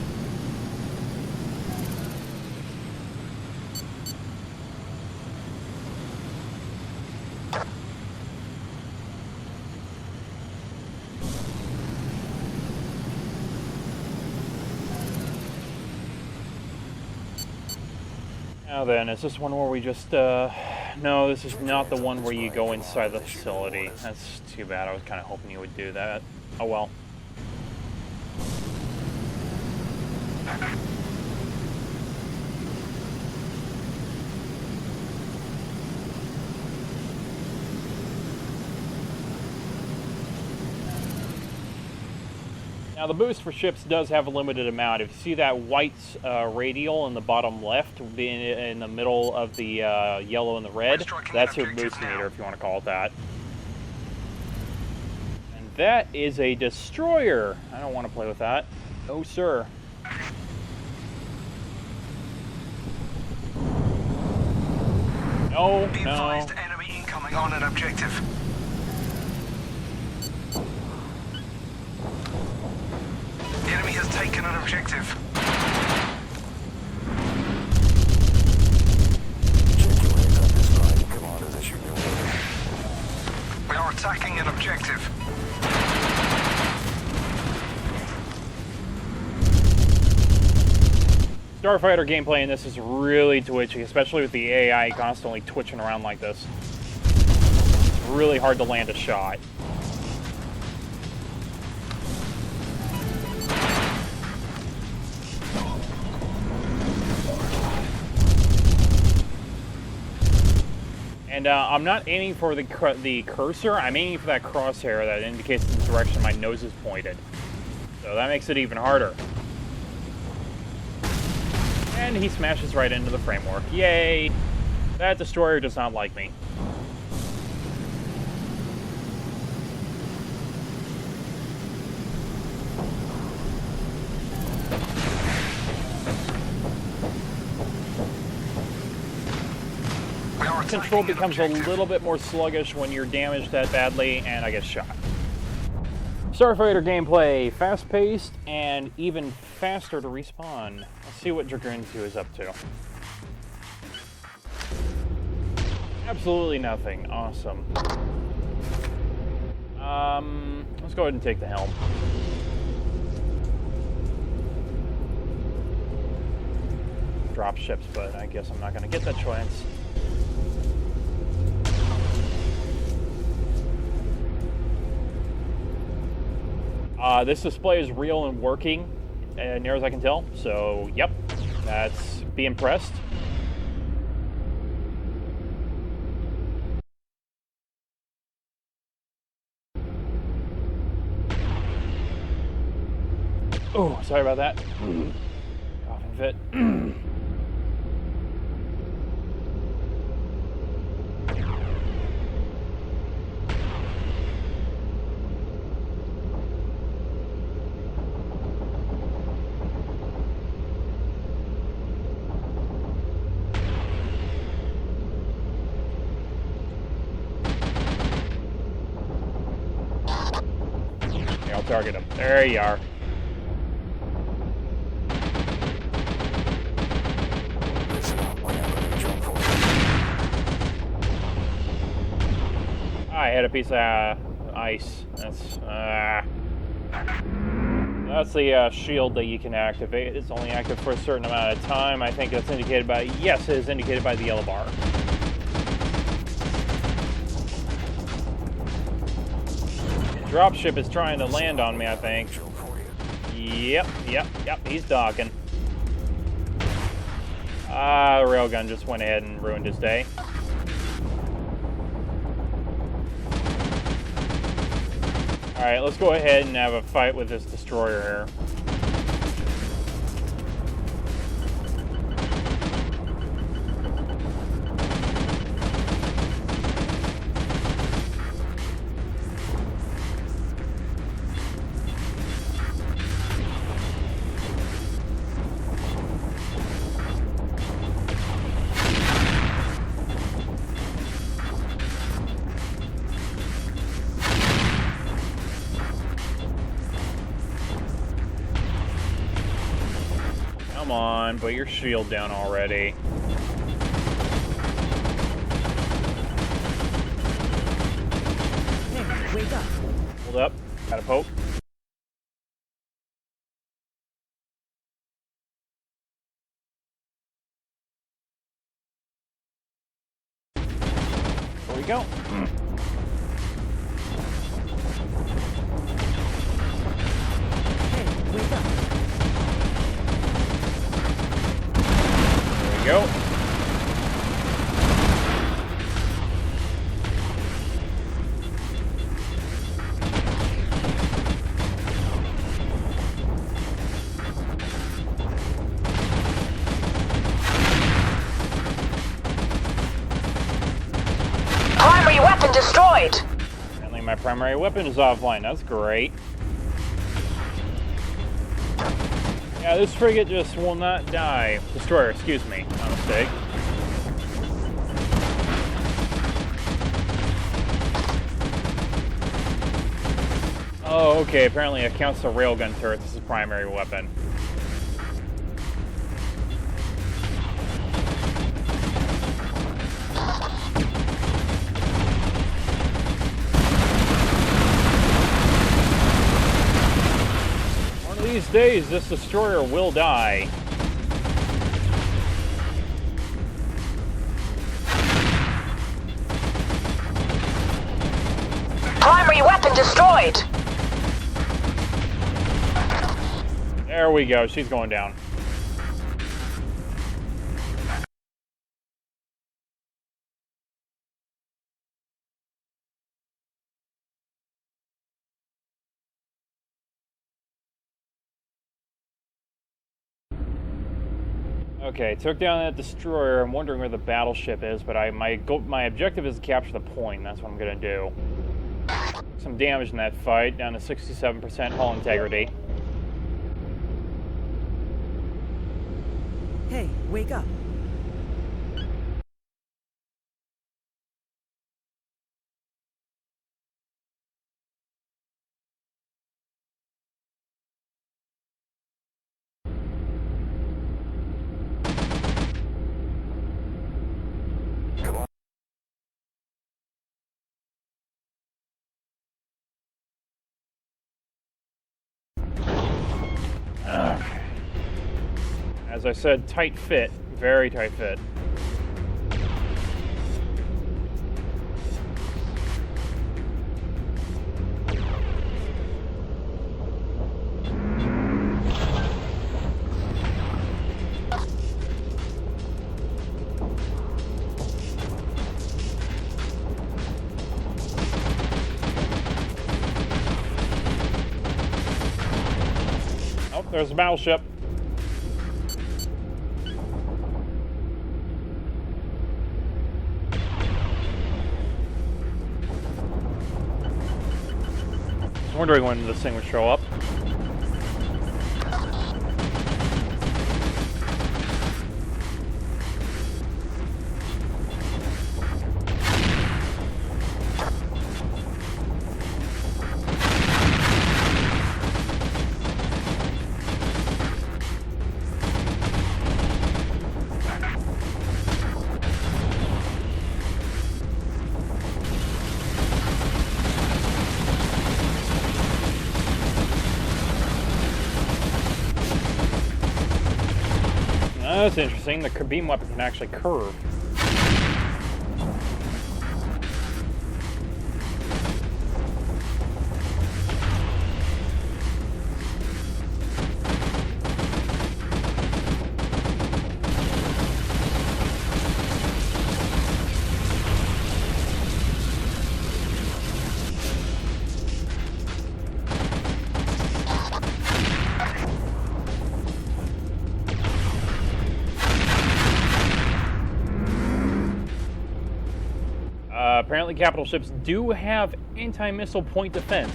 Now then, is this one where we just, no, this is not the one where you go inside the facility. That's too bad. I was kind of hoping you would do that. Oh well. Now the boost for ships does have a limited amount. If you see that white radial in the bottom left, being in the middle of the yellow and the red, that's your boost meter, if you want to call it that. And that is a destroyer. I don't want to play with that. No, sir. No, Be advised, enemy incoming on an objective. The enemy has taken an objective. We are attacking an objective. Starfighter gameplay in this is really twitchy, especially with the AI constantly twitching around like this. It's really hard to land a shot. And I'm not aiming for the cursor, I'm aiming for that crosshair that indicates the direction my nose is pointed. So that makes it even harder. And he smashes right into the framework. Yay! That destroyer does not like me. Control becomes a little bit more sluggish when you're damaged that badly, and I get shot. Starfighter gameplay, fast-paced and even faster to respawn. Let's see what Dragoon 2 is up to. Absolutely nothing. Awesome. Let's go ahead and take the helm. Drop ships, but I guess I'm not going to get that chance. This display is real and working, near as I can tell, so yep, that's be impressed. Oh, sorry about that. Coughing fit. target him. There you are. Listen up, I have a new job for you. I had a piece of ice. That's the shield that you can activate. It's only active for a certain amount of time. I think that's indicated by, yes, it is indicated by the yellow bar. Dropship is trying to land on me, I think. Yep, he's docking. The railgun just went ahead and ruined his day. Alright, let's go ahead and have a fight with this destroyer here. Come on, put your shield down already. Hey, wake up. Hold up. Got a poke. There we go. Hey, wake up. There we go. Primary weapon destroyed. Apparently my primary weapon is offline. That's great. Yeah, this frigate just will not die. Destroyer, excuse me. My mistake. Oh, okay. Apparently it counts the railgun turrets as a primary weapon. One of these days, this destroyer will die. Primary weapon destroyed. There we go. She's going down. Okay, took down that destroyer. I'm wondering where the battleship is, but my objective is to capture the point. That's what I'm gonna do. Some damage in that fight, down to 67% hull integrity. Hey, wake up. Come on. Okay. As I said, tight fit. Very tight fit. Oh, there's a battleship. I was wondering when this thing would show up. That's interesting. The beam weapon can actually curve. Apparently capital ships do have anti-missile point defense.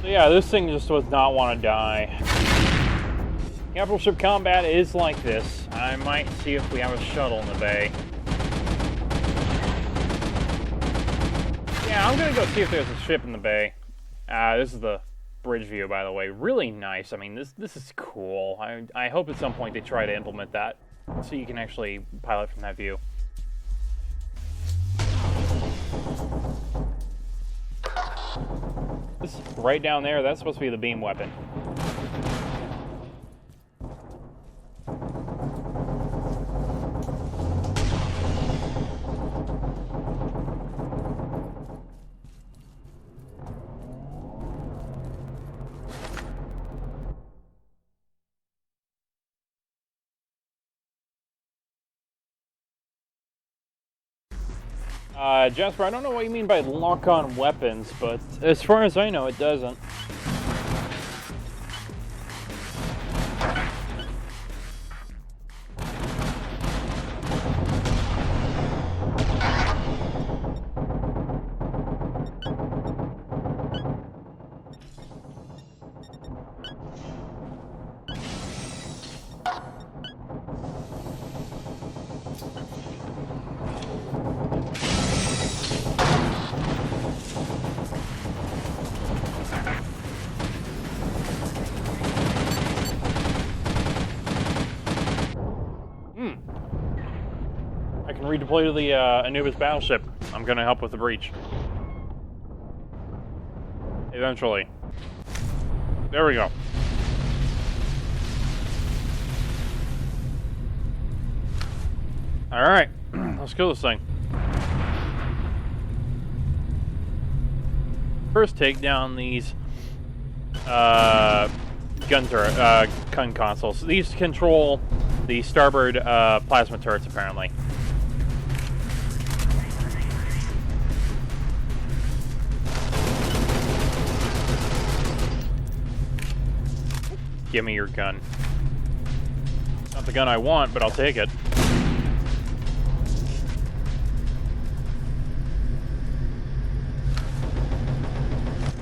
So yeah, this thing just does not want to die. Capital ship combat is like this. I might see if we have a shuttle in the bay. Yeah, I'm gonna go see if there's a ship in the bay. This is the bridge view, by the way. Really nice. I mean, this is cool. I hope at some point they try to implement that, so you can actually pilot from that view. This right down there, that's supposed to be the beam weapon. Jasper, I don't know what you mean by lock-on weapons, but as far as I know, it doesn't. Redeploy to the Anubis battleship. I'm going to help with the breach. Eventually. There we go. Alright, let's kill this thing. First, take down these gun consoles. These control the starboard plasma turrets, apparently. Give me your gun. Not the gun I want, but I'll take it.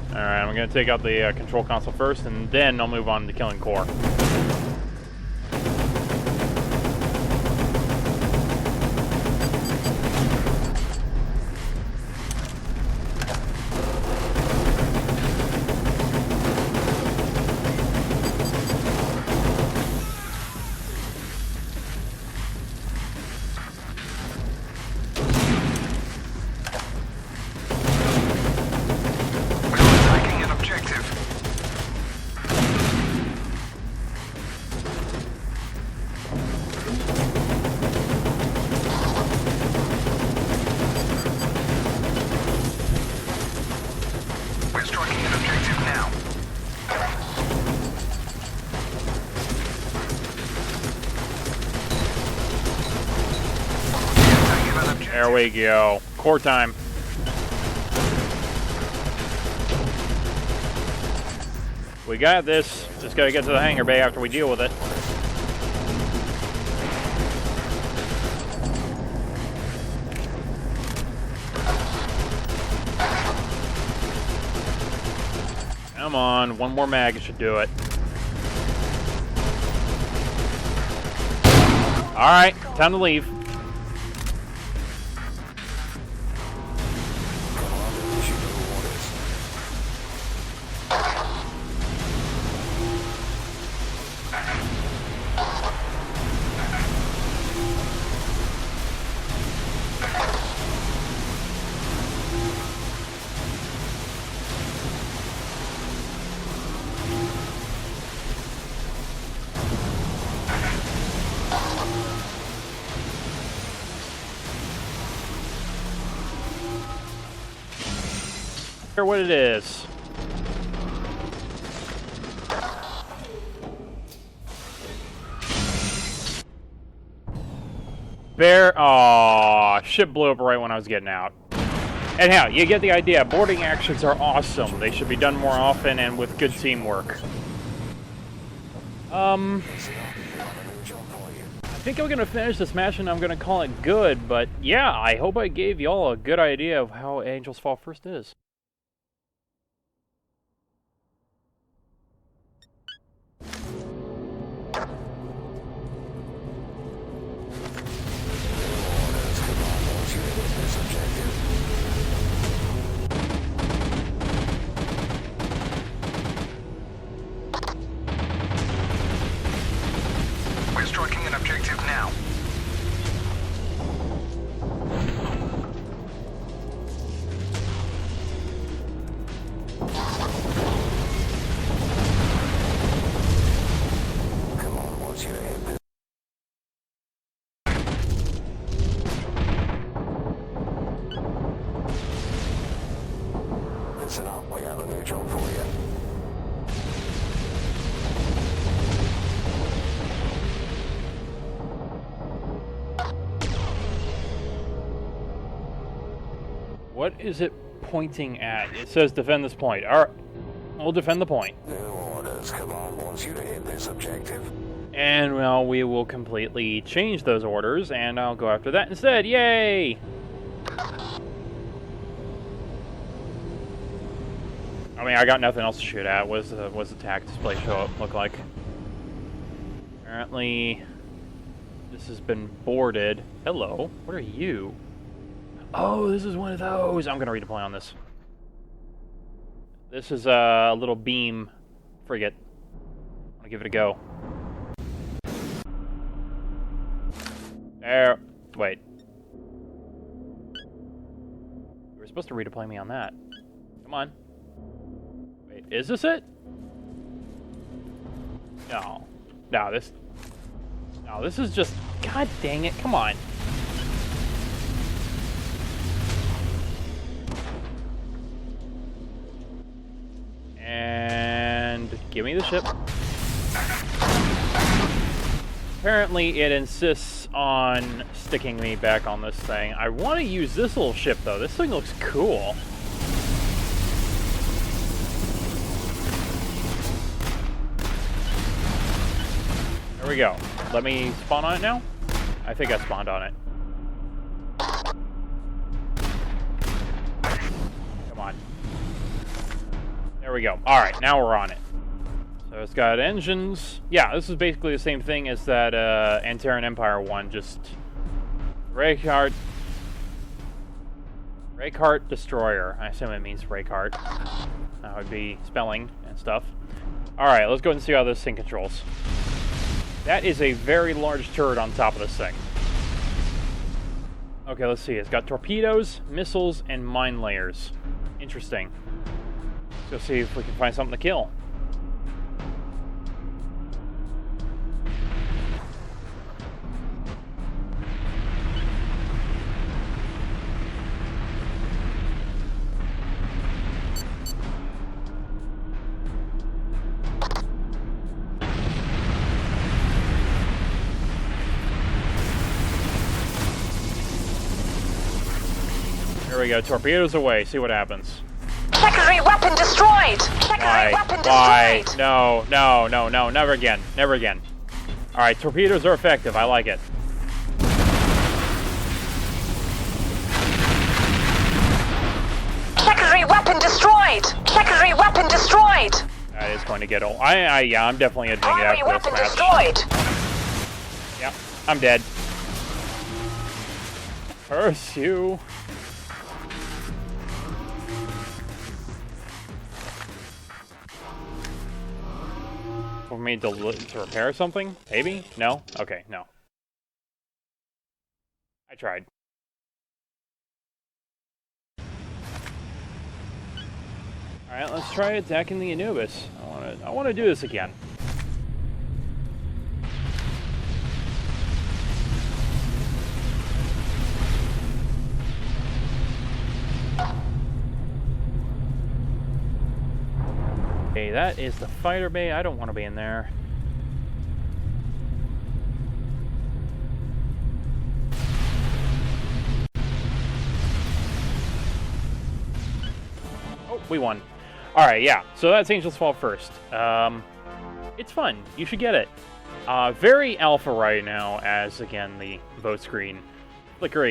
Alright, I'm going to take out the control console first, and then I'll move on to killing core. There we go. Core time. We got this. Just gotta get to the hangar bay after we deal with it. Come on, one more mag should do it. Alright, time to leave. Hear what it is. Ship blew up right when I was getting out. Anyhow, you get the idea. Boarding actions are awesome. They should be done more often and with good teamwork. I think I'm gonna finish this match and I'm gonna call it good, but yeah, I hope I gave y'all a good idea of how Angels Fall First is. We're striking an objective now. Come on, once you hit this. Listen up, we have a new job for you. What is it pointing at? It says defend this point. Alright, we'll defend the point. New orders, command wants you to hit this objective. And, well, we will completely change those orders, and I'll go after that instead. Yay! I mean, I got nothing else to shoot at. What does the attack display look like? Apparently, this has been boarded. Hello, what are you? Oh, this is one of those. I'm gonna redeploy on this. This is a little beam frigate. I'm gonna give it a go. There. Wait. You were supposed to redeploy me on that. Come on. Wait, is this it? No. No, this is just... God dang it, come on. And... give me the ship. Apparently it insists on sticking me back on this thing. I want to use this little ship, though. This thing looks cool. There we go. Let me spawn on it now? I think I spawned on it. Come on. There we go. Alright, now we're on it. So it's got engines. Yeah, this is basically the same thing as that Antaran Empire one, just Frigate Destroyer. I assume it means Frigate. That would be spelling and stuff. Alright, let's go and see how this thing controls. That is a very large turret on top of this thing. Okay, let's see. It's got torpedoes, missiles, and mine layers. Interesting. Let's go see if we can find something to kill. Here we go. Torpedoes away. See what happens. Secondary weapon destroyed! Secondary weapon Why? destroyed! No, no, no, no. Never again. Never again. Alright, torpedoes are effective. I like it. Secondary weapon destroyed! Secondary weapon destroyed! That is going to get old. Yeah, I'm definitely editing it Primary after weapon this match. destroyed! Yep, I'm dead. Curse you. For me to repair something? Maybe? No? Okay, no. I tried. Alright, let's try attacking the Anubis. I wanna do this again. Okay, that is the fighter bay. I don't want to be in there. Oh, we won. Alright, yeah. So that's Angel's Fall first. It's fun. You should get it. Very alpha right now as, again, the vote screen flickering.